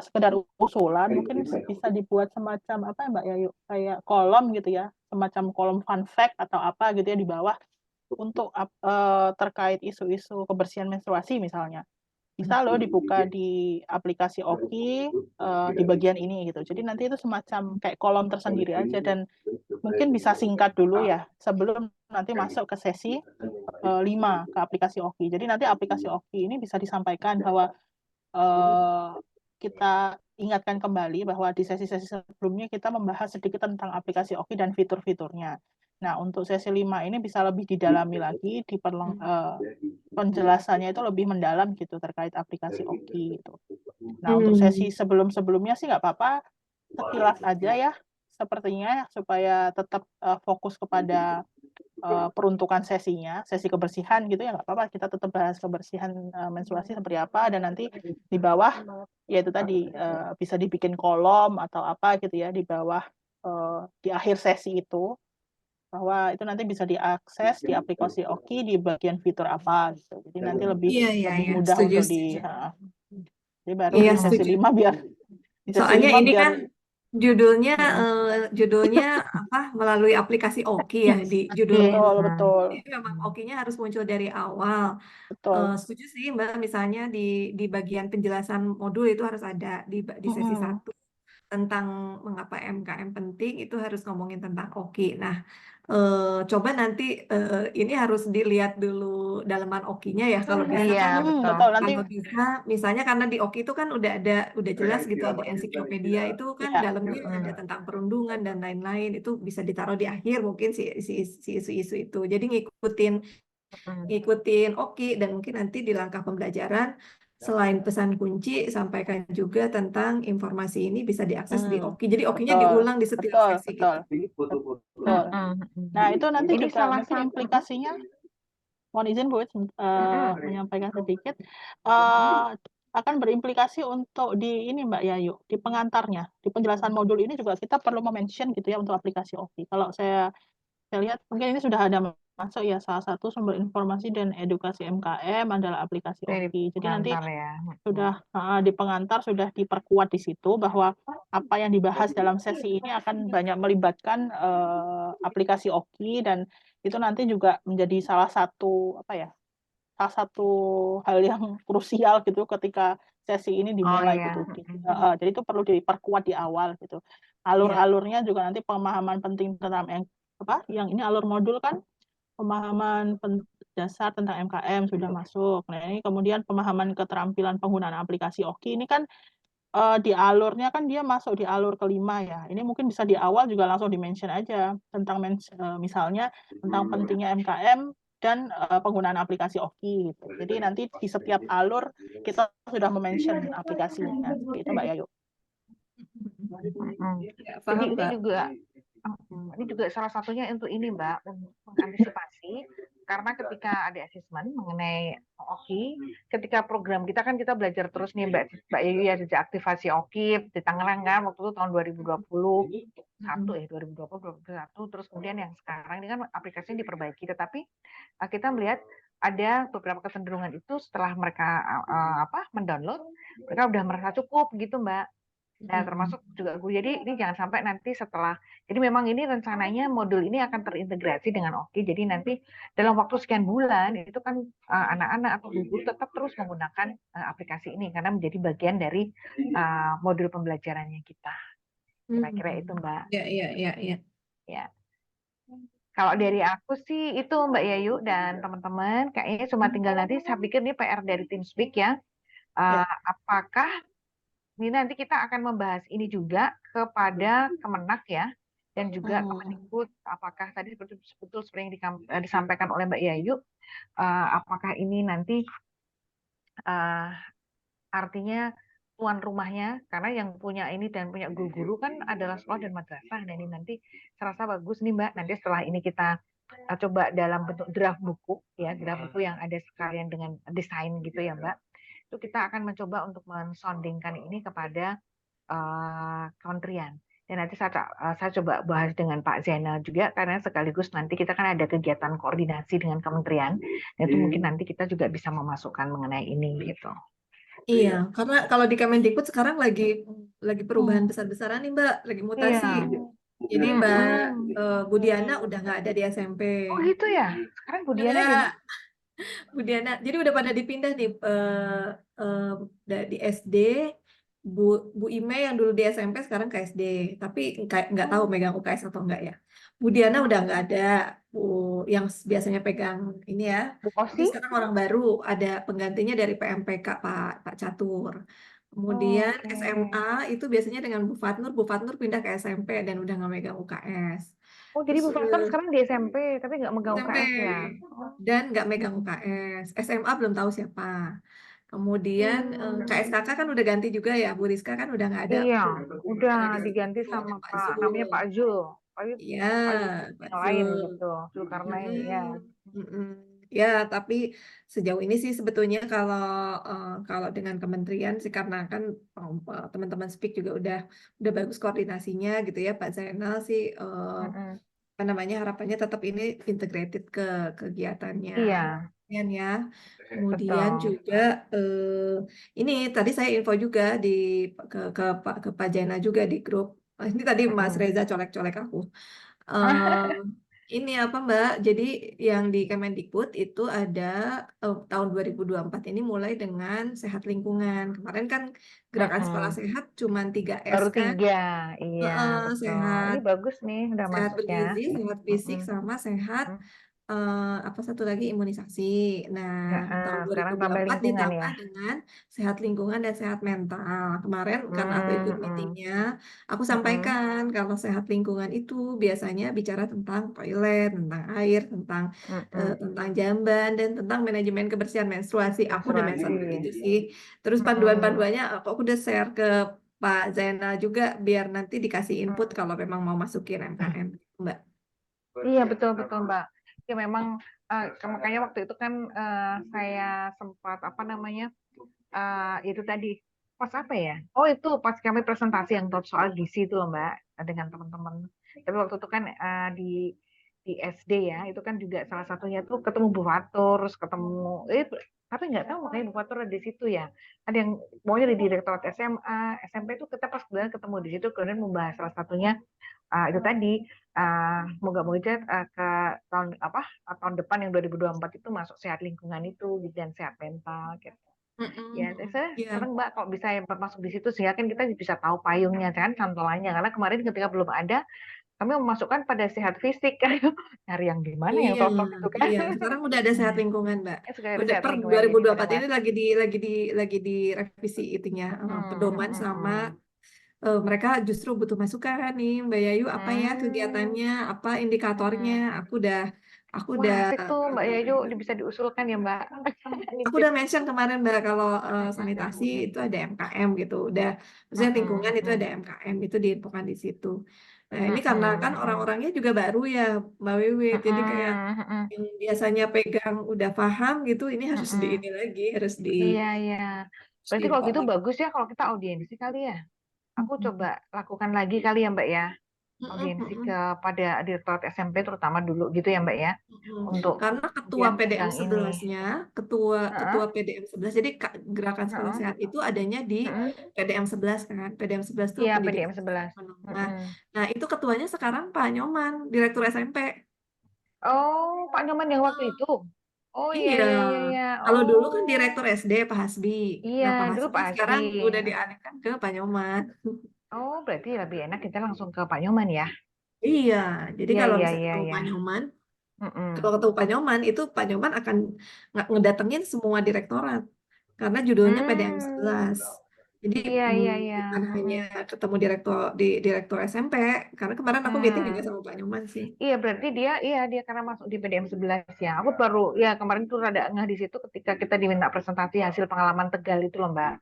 sekedar usulan mungkin bisa dibuat semacam apa ya Mbak Yayu, kayak kolom gitu ya, semacam kolom fun fact atau apa gitu ya di bawah untuk terkait isu-isu kebersihan menstruasi misalnya. Bisa loh dibuka di aplikasi Oki di bagian ini gitu. Jadi nanti itu semacam kayak kolom tersendiri aja dan mungkin bisa singkat dulu ya sebelum nanti masuk ke sesi 5 ke aplikasi Oki. Jadi nanti aplikasi Oki ini bisa disampaikan bahwa kita ingatkan kembali bahwa di sesi-sesi sebelumnya kita membahas sedikit tentang aplikasi Oki dan fitur-fiturnya. Nah, untuk sesi 5 ini bisa lebih didalami lagi, penjelasannya itu lebih mendalam gitu terkait aplikasi Oki gitu. Nah, untuk sesi sebelum-sebelumnya sih nggak apa-apa, sekilas aja ya, sepertinya supaya tetap fokus kepada peruntukan sesinya, sesi kebersihan gitu ya nggak apa-apa, kita tetap bahas kebersihan menstruasi seperti apa, dan nanti di bawah yaitu tadi bisa dibikin kolom atau apa gitu ya di bawah di akhir sesi itu, bahwa itu nanti bisa diakses di aplikasi Oki di bagian fitur apa gitu. Jadi nanti lebih Iya, iya, lebih iya. mudah Setuju, untuk setuju. jadi baru Iya, di sesi setuju. 5 biar di sesi Soalnya 5 ini biar kan judulnya mm, judulnya apa? Melalui aplikasi Oki ya di judulnya betul itu. betul Jadi memang Okinya harus muncul dari awal. betul. Setuju sih Mbak, misalnya di bagian penjelasan modul itu harus ada di sesi Mm-mm. 1 tentang mengapa MKM penting, itu harus ngomongin tentang Oki. Nah, coba nanti ini harus dilihat dulu dalaman Okinya ya, kalau bisa Iya kan. betul. Betul nanti Kalau bisa, misalnya karena di Oki itu kan udah jelas gitu, ada ensiklopedia itu kan ya dalamnya ada tentang perundungan dan lain-lain, itu bisa ditaruh di akhir mungkin si isu-isu itu. Jadi ngikutin Oki, dan mungkin nanti di langkah pembelajaran selain pesan kunci sampaikan juga tentang informasi ini bisa diakses di Oki. Jadi Okinya betul diulang di setiap betul sesi betul gitu. betul. Nah, itu nanti Ini juga salah mungkin satu. implikasinya, mohon izin Bu, menyampaikan sedikit, akan berimplikasi untuk di ini Mbak Yayu, di pengantarnya, di penjelasan modul ini juga kita perlu mention gitu ya untuk aplikasi Oki. Kalau saya lihat mungkin ini sudah ada masuk ya, salah satu sumber informasi dan edukasi MKM adalah aplikasi Dari Oki. Jadi nanti pengantar ya. sudah di pengantar sudah diperkuat di situ bahwa apa yang dibahas dalam sesi ini akan banyak melibatkan aplikasi Oki, dan itu nanti juga menjadi salah satu salah satu hal yang krusial gitu ketika sesi ini Oh dimulai iya. gitu. Jadi itu perlu diperkuat di awal gitu. Ya. Alur-alurnya juga nanti pemahaman penting tentang yang ini alur modul kan pemahaman dasar tentang MKM sudah masuk. Nah, ini kemudian pemahaman keterampilan penggunaan aplikasi Oki ini kan di alurnya kan dia masuk di alur kelima ya. Ini mungkin bisa di awal juga langsung di-mention aja tentang misalnya tentang pentingnya MKM dan penggunaan aplikasi Oki gitu. Jadi nanti di setiap alur kita sudah mention aplikasinya. Seperti itu Mbak Yayu. Ya, Jadi paham, ini Mbak. juga salah satunya untuk ini Mbak, untuk mengantisipasi, karena ketika ada asesmen mengenai Oki, ketika program kita kan kita belajar terus nih Mbak Yayu ya, sejak aktivasi Oki di Tangerang kan waktu itu tahun 2021, terus kemudian yang sekarang ini kan aplikasinya diperbaiki, tetapi kita melihat ada beberapa kecenderungan itu setelah mereka mendownload, mereka udah merasa cukup gitu Mbak. Nah, termasuk juga guru. Jadi ini jangan sampai nanti setelah, jadi memang ini rencananya modul ini akan terintegrasi dengan Oki. Jadi nanti dalam waktu sekian bulan itu kan anak-anak atau guru tetap terus menggunakan aplikasi ini karena menjadi bagian dari modul pembelajarannya kita. Kira-kira itu, Mbak. Ya. Ya. Kalau dari aku sih itu Mbak Yayu dan teman-teman, kayaknya cuma tinggal nanti saya pikir ini PR dari TeamSpeak ya. Apakah ini nanti kita akan membahas ini juga kepada Kemenak ya, dan juga Kemendikbud. Apakah tadi betul seperti yang disampaikan oleh Mbak Yayu, apakah ini nanti artinya tuan rumahnya, karena yang punya ini dan punya guru-guru kan adalah sekolah dan madrasah. Nah ini nanti serasa bagus nih Mbak, nanti setelah ini kita coba dalam bentuk draft buku ya, draft buku yang ada sekalian dengan desain gitu ya Mbak, itu kita akan mencoba untuk mensondingkan ini kepada kementerian. Dan nanti saya coba bahas dengan Pak Zainal juga, karena sekaligus nanti kita kan ada kegiatan koordinasi dengan kementerian, dan itu mungkin nanti kita juga bisa memasukkan mengenai ini gitu. Iya, karena kalau di Kemendikbud sekarang lagi perubahan besar-besaran nih Mbak, lagi mutasi. Iya. Jadi Mbak Budiana udah nggak ada di SMP. Oh gitu ya. Sekarang Budiana di Udah, Budiana, jadi udah pada dipindah nih di SD. Bu Ime yang dulu di SMP sekarang ke SD, tapi nggak tahu megang UKS atau enggak ya. Budiana udah nggak ada, Bu yang biasanya pegang ini ya. Bu Jadi Kosi. sekarang orang baru, ada penggantinya dari PMPK Pak Catur. Kemudian Oke. SMA itu biasanya dengan Bu Fatnur pindah ke SMP dan udah nggak megang UKS. Oh jadi Bu Terus Fatnur sekarang di SMP tapi nggak megang SMP UKS ya. dan nggak megang UKS. SMA belum tahu siapa. Kemudian KSKK kan udah ganti juga ya, Bu Rizka kan udah nggak ada. Iya, udah Ada diganti Zul, sama ada Pak Pak, Zul. namanya Pak Zul. Iya, Pak Zul Pak yang lain Zul. gitu, Zulkarnain ya. Mm-mm. Ya, tapi sejauh ini sih sebetulnya kalau dengan kementerian sih karena kan teman-teman Speak juga udah bagus koordinasinya gitu ya, Pak Zainal sih apa namanya harapannya tetap ini integrated ke kegiatannya. Iya, Ya. Kemudian betul. juga ini tadi saya info juga ke Pak Jaina juga di grup. Ini tadi Mas Reza colek-colek aku. Ini apa Mbak? Jadi yang di Kemendikbud itu ada tahun 2024 ini mulai dengan sehat lingkungan. Kemarin kan gerakan sekolah sehat cuma 3S Baru kan? 3, iya betul. Sehat, Ini bagus nih, udah sehat masuk ya. bergizi, sehat fisik, sama sehat apa satu lagi imunisasi. Nah, tahun Sekarang tambah 2024 lingkungan ya. ditambah dengan sehat lingkungan dan sehat mental. Kemarin karena aku ikut meetingnya, aku sampaikan kalau sehat lingkungan itu biasanya bicara tentang toilet, tentang air, tentang jamban dan tentang manajemen kebersihan menstruasi. Aku udah mention begitu sih. Terus panduan-panduannya aku udah share ke Pak Zainal juga biar nanti dikasih input kalau memang mau masukin MKM, Mbak. Iya betul Mbak. Ya memang makanya waktu itu kan saya sempat apa namanya itu tadi pas apa ya? Oh itu pas kami presentasi yang top soal gizi itu loh Mbak dengan teman-teman. Tapi waktu itu kan di SD ya itu kan juga salah satunya tuh ketemu Bu Fatur, terus ketemu tapi nggak tahu makanya Bu Fatur ada di situ ya. Ada yang maunya di Direktorat SMA, SMP itu kita pas kemudian ketemu di situ kemudian membahas salah satunya itu tadi moga-moga ke tahun depan yang 2024 itu masuk sehat lingkungan itu dan sehat mental gitu. Ya, saya senang Mbak kalau bisa yang masuk di situ sehingga kan kita bisa tahu payungnya kan cantolannya karena kemarin ketika belum ada kami memasukkan pada sehat fisik kan cari yang gimana yang cocok itu kan. Iya, sekarang udah ada sehat lingkungan, Mbak. Udah Per 2024 ini lagi di revisi itunya pedoman sama mereka justru butuh masukan nih Mbak Yayu apa ya kegiatannya, apa indikatornya. Aku udah asik tuh Mbak Yayu bisa diusulkan ya Mbak. Aku udah mention kemarin Mbak kalau sanitasi itu ada MKM gitu. Maksudnya lingkungan itu ada MKM itu diinfokan di situ. Nah, ini karena kan orang-orangnya juga baru ya Mbak Wiwit. Jadi kayak yang biasanya pegang udah paham gitu, ini harus di ini lagi, harus di Iya. Berarti kalau gitu bagus ya kalau kita audiensi kali ya. Aku coba lakukan lagi kali ya Mbak ya. audiensi kepada direktorat SMP terutama dulu gitu ya Mbak ya, untuk Karena ketua kemudian PDM pegang ini. 11-nya, ketua Heeh, PDM 11, jadi Gerakan Sekolah heeh, Sehat itu adanya di heeh. PDM 11 kan. PDM 11 itu Iya Pendidikan PDM Sosial 11. Menengah. Heeh. Nah, itu ketuanya sekarang Pak Nyoman, Direktur SMP. Oh, Pak Nyoman yang waktu itu. Oh iya Iya, iya iya iya. kalau dulu kan Oh Direktur SD Pak Hasbi. iya Nah, Pak dulu Hasbi Pak Hasbi. sekarang udah dialihkan ke Pak Nyoman. Oh berarti lebih enak kita langsung ke Pak Nyoman ya. Iya, jadi Iya kalau iya misalnya iya ketemu iya. Pak Nyoman, Heeh. kalau ketemu Pak Nyoman itu Pak Nyoman akan ngedatengin semua direktorat karena judulnya PDM 11. Jadi Iya iya iya. bukan hanya Heeh. ketemu direktur SMP, karena kemarin aku meeting juga Hmm. sama Pak Nyoman sih. Iya berarti dia karena masuk di PDM 11 ya. Aku baru ya kemarin tuh rada ngeh di situ ketika kita diminta presentasi hasil pengalaman Tegal itu loh Mbak.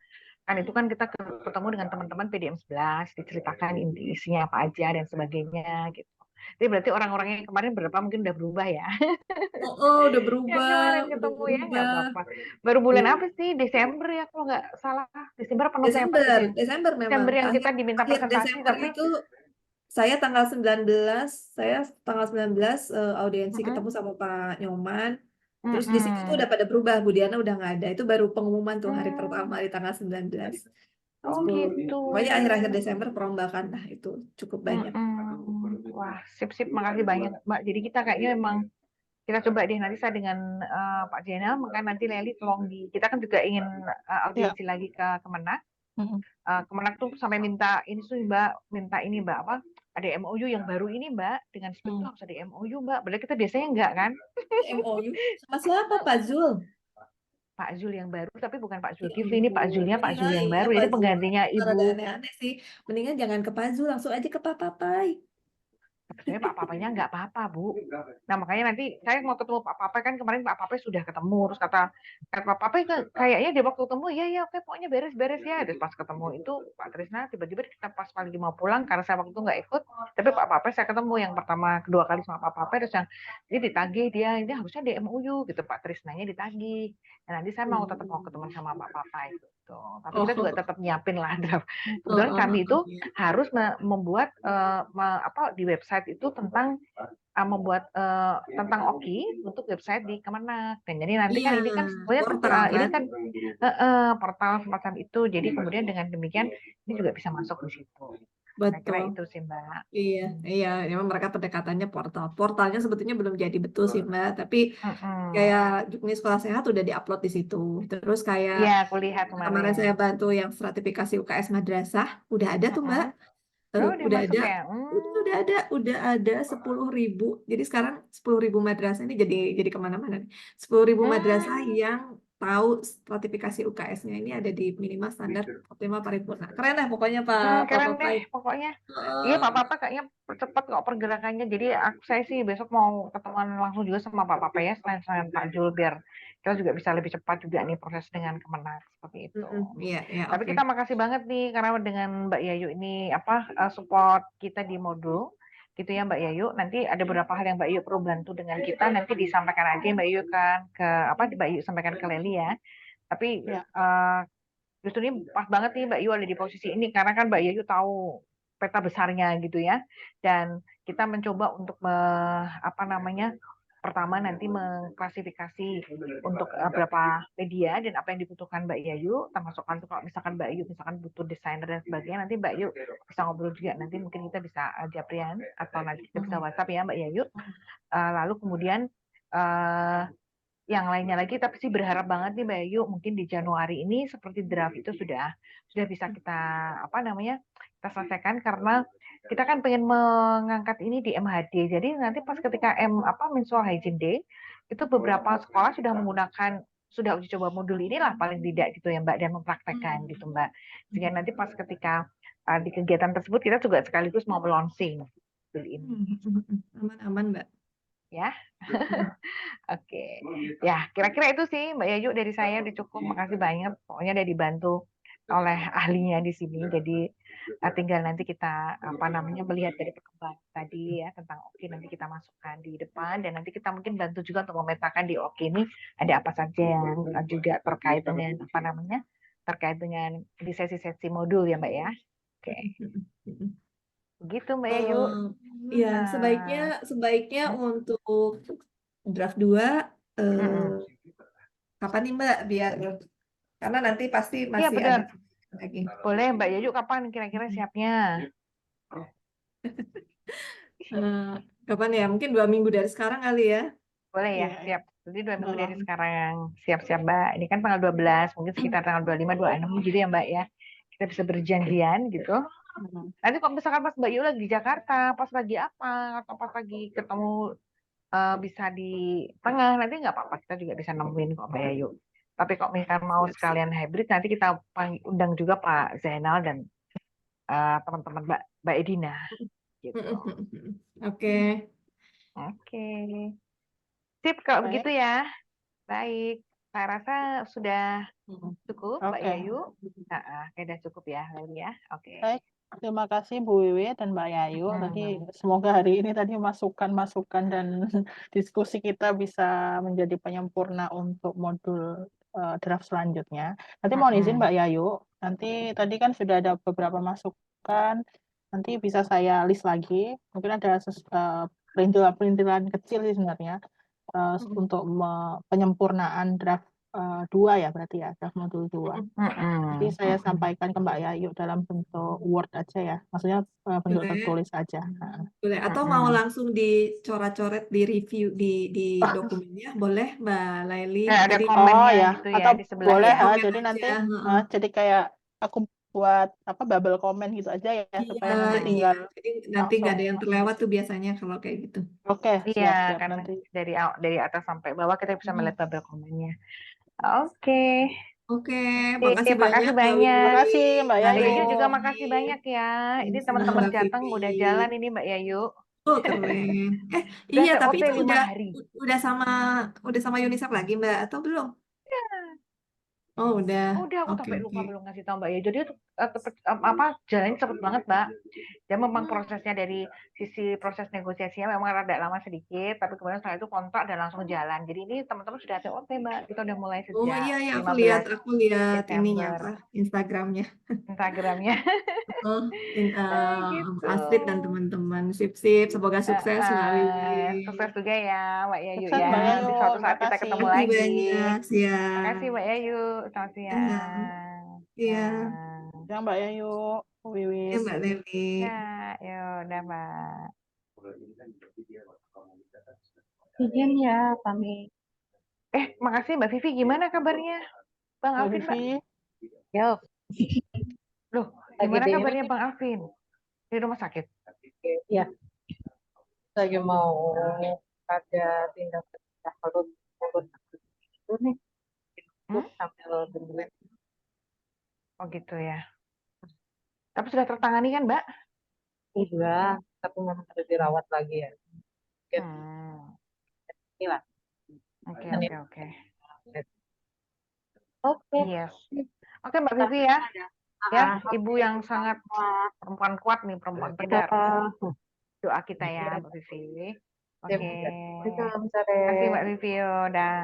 Kan itu kan kita ketemu dengan teman-teman PDM 11, diceritakan isinya apa aja dan sebagainya gitu. Jadi berarti orang-orangnya yang kemarin berapa mungkin udah berubah ya. Oh, udah Yang berubah, kemarin udah ketemu ya nggak berubah. apa-apa. Baru bulan Iya. apa sih? Desember ya kalau nggak salah. Desember apa November Desember, gitu yang Desember memang. Desember yang kita diminta Akhir presentasi Desember tapi itu saya tanggal 19 audiensi ketemu sama Pak Nyoman. Terus di situ tuh mm-mm. udah pada berubah, Bu Diana udah nggak ada. Itu baru pengumuman tuh hari pertama Hmm. di tanggal 19. Oh gitu. Pokoknya akhir-akhir Desember perombakan lah itu cukup banyak. Wah, sip-sip, makasih banyak, Mbak. Jadi kita kayaknya memang kita coba deh nanti saya dengan Pak Jenal, maka nanti Leli tolong kita kan juga ingin Ya. audiensi lagi ke Kemenak. Kemenak tuh sampai minta ini tuh Mbak, minta ini Mbak apa? Ada MOU yang baru ini Mbak, dengan Speak tuh harus ada MOU Mbak. Padahal kita biasanya enggak kan? MOU sama siapa Pak Zul? Pak Zul yang baru, tapi bukan Pak Zulkifli, ini Pak Zulnya Pak Iya, Zul yang iya baru. Pak Jadi Zul. penggantinya Rada Ibu. aneh-aneh sih. Mendingan jangan ke Pak Zul, langsung aja ke Pak Papai. Sebenarnya Pak Papanya nggak apa-apa, Bu. Nah, makanya nanti saya mau ketemu Pak Papai, kan kemarin Pak Papai sudah ketemu. Terus kata Pak Papai kayaknya dia waktu ketemu, ya oke, pokoknya beres-beres ya. Terus pas ketemu itu Pak Trisna, tiba-tiba kita pas lagi mau pulang, karena saya waktu itu nggak ikut, tapi Pak Papai saya ketemu yang pertama, kedua kali sama Pak Papai, terus yang ini ditagih dia, ini harusnya di MOU gitu, Pak Trisnanya ditagih. Nah, nanti saya mau tetap mau ketemu sama Pak Papai gitu. Tapi kita juga tetap nyiapin lah draft. Kebetulan kami itu harus membuat di website itu tentang membuat tentang Oki untuk website di Kemenak. Dan jadi nanti kan ini kan sebenarnya portal ini kan? kan portal semacam itu. Jadi kemudian dengan demikian ini juga bisa masuk di situ. Saya kira Betul. itu sih Mbak. Iya, memang mereka pendekatannya portal. Portalnya sebetulnya belum jadi betul sih Mbak, tapi kayak Juknis Sekolah Sehat udah diupload di situ. Terus kayak Iya, aku lihat kemarin saya kemarin. bantu yang stratifikasi UKS Madrasah, udah ada tuh Mbak. Oh, udah Udah masuk ada, ya. udah ada 10.000. Jadi sekarang 10.000 madrasah ini jadi kemana-mana nih. 10.000 madrasah yang tahu stratifikasi UKS-nya ini ada di minimal standar optimal paripurna. Keren lah pokoknya Pak Keren deh Papai. pokoknya. Iya Pak Papa kayaknya cepat kok pergerakannya. Jadi saya sih besok mau ketemuan langsung juga sama Pak Papa ya, selain Pak Jul, biar kita juga bisa lebih cepat juga nih proses dengan Kemenak seperti itu. Iya, Tapi oke. kita makasih banget nih karena dengan Mbak Yayu ini support kita di modul gitu ya Mbak Yayu. Nanti ada beberapa hal yang Mbak Yayu perlu bantu dengan kita, nanti disampaikan aja Mbak Yayu kan ke Mbak Yayu sampaikan ke Leli ya. Tapi justru ini pas banget nih Mbak Yu ada di posisi ini karena kan Mbak Yu tahu peta besarnya gitu ya, dan kita mencoba untuk pertama nanti mengklasifikasi untuk beberapa media dan apa yang dibutuhkan Mbak Yayu, termasuk kalau misalkan Mbak Yu misalkan butuh desainer dan sebagainya, nanti Mbak Yu bisa ngobrol juga, nanti mungkin kita bisa japrian atau nanti kita bisa WhatsApp ya Mbak Yayu. Lalu kemudian yang lainnya lagi, tapi sih berharap banget nih Mbak Ayu mungkin di Januari ini seperti draft itu sudah bisa kita kita selesaikan, karena kita kan pengen mengangkat ini di MHD. Jadi nanti pas ketika Menstrual Hygiene Day itu beberapa sekolah sudah uji coba modul inilah paling tidak gitu ya Mbak, dan mempraktekkan gitu Mbak. Sehingga nanti pas ketika di kegiatan tersebut kita juga sekaligus mau launching modul ini. Aman Mbak. Ya. Oke. Ya, kira-kira itu sih Mbak Yayu dari saya udah cukup. Makasih banyak. Pokoknya udah dibantu oleh ahlinya di sini. Jadi tinggal nanti kita melihat dari perkembangan tadi ya tentang Oki, nanti kita masukkan di depan, dan nanti kita mungkin bantu juga untuk memetakan di Oki ini ada apa saja yang juga terkait dengan terkait dengan di sesi-sesi modul ya Mbak ya. Oke. Begitu Mbak Yayu. Ya, Nah, sebaiknya untuk draft 2 mm-mm. kapan nih Mbak biar karena nanti pasti Iya masih benar. ada lagi. Boleh Mbak Yayu kapan kira-kira siapnya? Eh, kapan ya? Mungkin 2 minggu dari sekarang kali ya. Boleh ya, Iya, siap. Jadi 2 minggu dari Heeh. sekarang. Siap-siap Mbak. Ini kan tanggal 12, mungkin sekitar tanggal 25, 26 gitu ya Mbak ya. Kita bisa berjanjian gitu. Heeh. Nanti kalau misalkan pas Mbak Yu lagi di Jakarta, pas lagi apa, atau pas lagi ketemu bisa di tengah, nanti nggak apa-apa. Kita juga bisa nemuin kok Mbak Yayu. Tapi kalau misalkan mau Siap, siap. sekalian hybrid, nanti kita undang juga Pak Zainal dan teman-teman Mbak Edina. Gitu. Oke. Oke. Sip kalau Baik. begitu ya. Baik. Saya rasa sudah cukup Mbak Oke. Yayu. Oke, udah cukup ya, Laili ya. Oke. Baik. Terima kasih Bu Wiwi dan Mbak Yayu. Tadi semoga hari ini tadi masukan-masukan dan diskusi kita bisa menjadi penyempurna untuk modul draft selanjutnya. Nanti mohon izin Mbak Yayu, nanti tadi kan sudah ada beberapa masukan, nanti bisa saya list lagi. Mungkin ada perintilan-perintilan kecil sih sebenarnya untuk penyempurnaan draft 2 ya berarti ya, draft modul 2. Jadi saya sampaikan ke Mbak Yayu dalam bentuk Word aja ya, maksudnya bentuk Boleh. tertulis aja. Boleh. Atau mau langsung dicoret-coret di review di dokumennya, boleh Mbak Laili. Ada Jadi komennya ya, gitu ya atau di sebelah boleh ya. komen jadi aja. nanti Heeh. jadi kayak aku buat bubble comment gitu aja ya, Iya, supaya nanti iya. tinggal Jadi nanti nggak ada langsung. yang terlewat tuh biasanya kalau kayak gitu. Oke, Iya, siap karena nanti. dari atas sampai bawah kita bisa melihat bubble komennya. Oke. Oke, makasih Makasih banyak Mbak banyak. Terima Wiwi, kasih Mbak Mbak Yayu. Mbak Yayu juga Leni. makasih banyak ya. Ini Sama teman-teman Mbak Jateng Vivi. udah jalan ini Mbak Yayu. Oh, keren. Udah Iya, tapi TOT itu 5 udah hari. udah sama udah sama UNICEF lagi Mbak atau belum? Oh, udah. Udah, aku Oke, sampai oke. lupa belum ngasih tahu Mbak Yayu. Jadi jalannya cepet banget Mbak. Dan memang prosesnya dari sisi proses negosiasinya memang rada lama sedikit, tapi kemudian setelah itu kontrak dan langsung jalan. Jadi ini teman-teman sudah TOT Mbak. Kita udah mulai Oh sejak iya ya, aku 15 lihat ininya Desember. apa Instagramnya. Instagramnya. Oh, Gitu. Astrid dan teman-teman. Sip-sip, semoga sukses Mbak Wiwi. Sukses juga ya Mbak Yayu Sukses ya. Mbak Yayu, Nanti suatu terima saat kita kasih. ketemu Terima kasih lagi. banyak. Makasih Siap. Mbak Yayu. Selamat siang. Iya. Ya Mbak Yayu, Wiwis. Mbak Leli. Ya, yuk, udah Mbak. Izin ya, kami. Makasih Mbak Vivi. Gimana kabarnya? Bang Mbak Alvin, Mbak? Vivi, Yo, Loh, lagi gimana di kabarnya Bang Alvin? Di rumah sakit? ya, lagi mau ada tindakan urut urut itu nih, sambil dengerin. Oh gitu ya. Tapi sudah tertangani kan Mbak? Udah, tapi memang harus dirawat lagi ya. Inilah. Oke. Oke. Yes. Oke Mbak Vivi ya. Ya, ibu yang sangat perempuan kuat nih, perempuan tegar. Doa kita ya Mbak Vivi. Oke. Terima kasih. Terima kasih Mbak Vivi. Udah.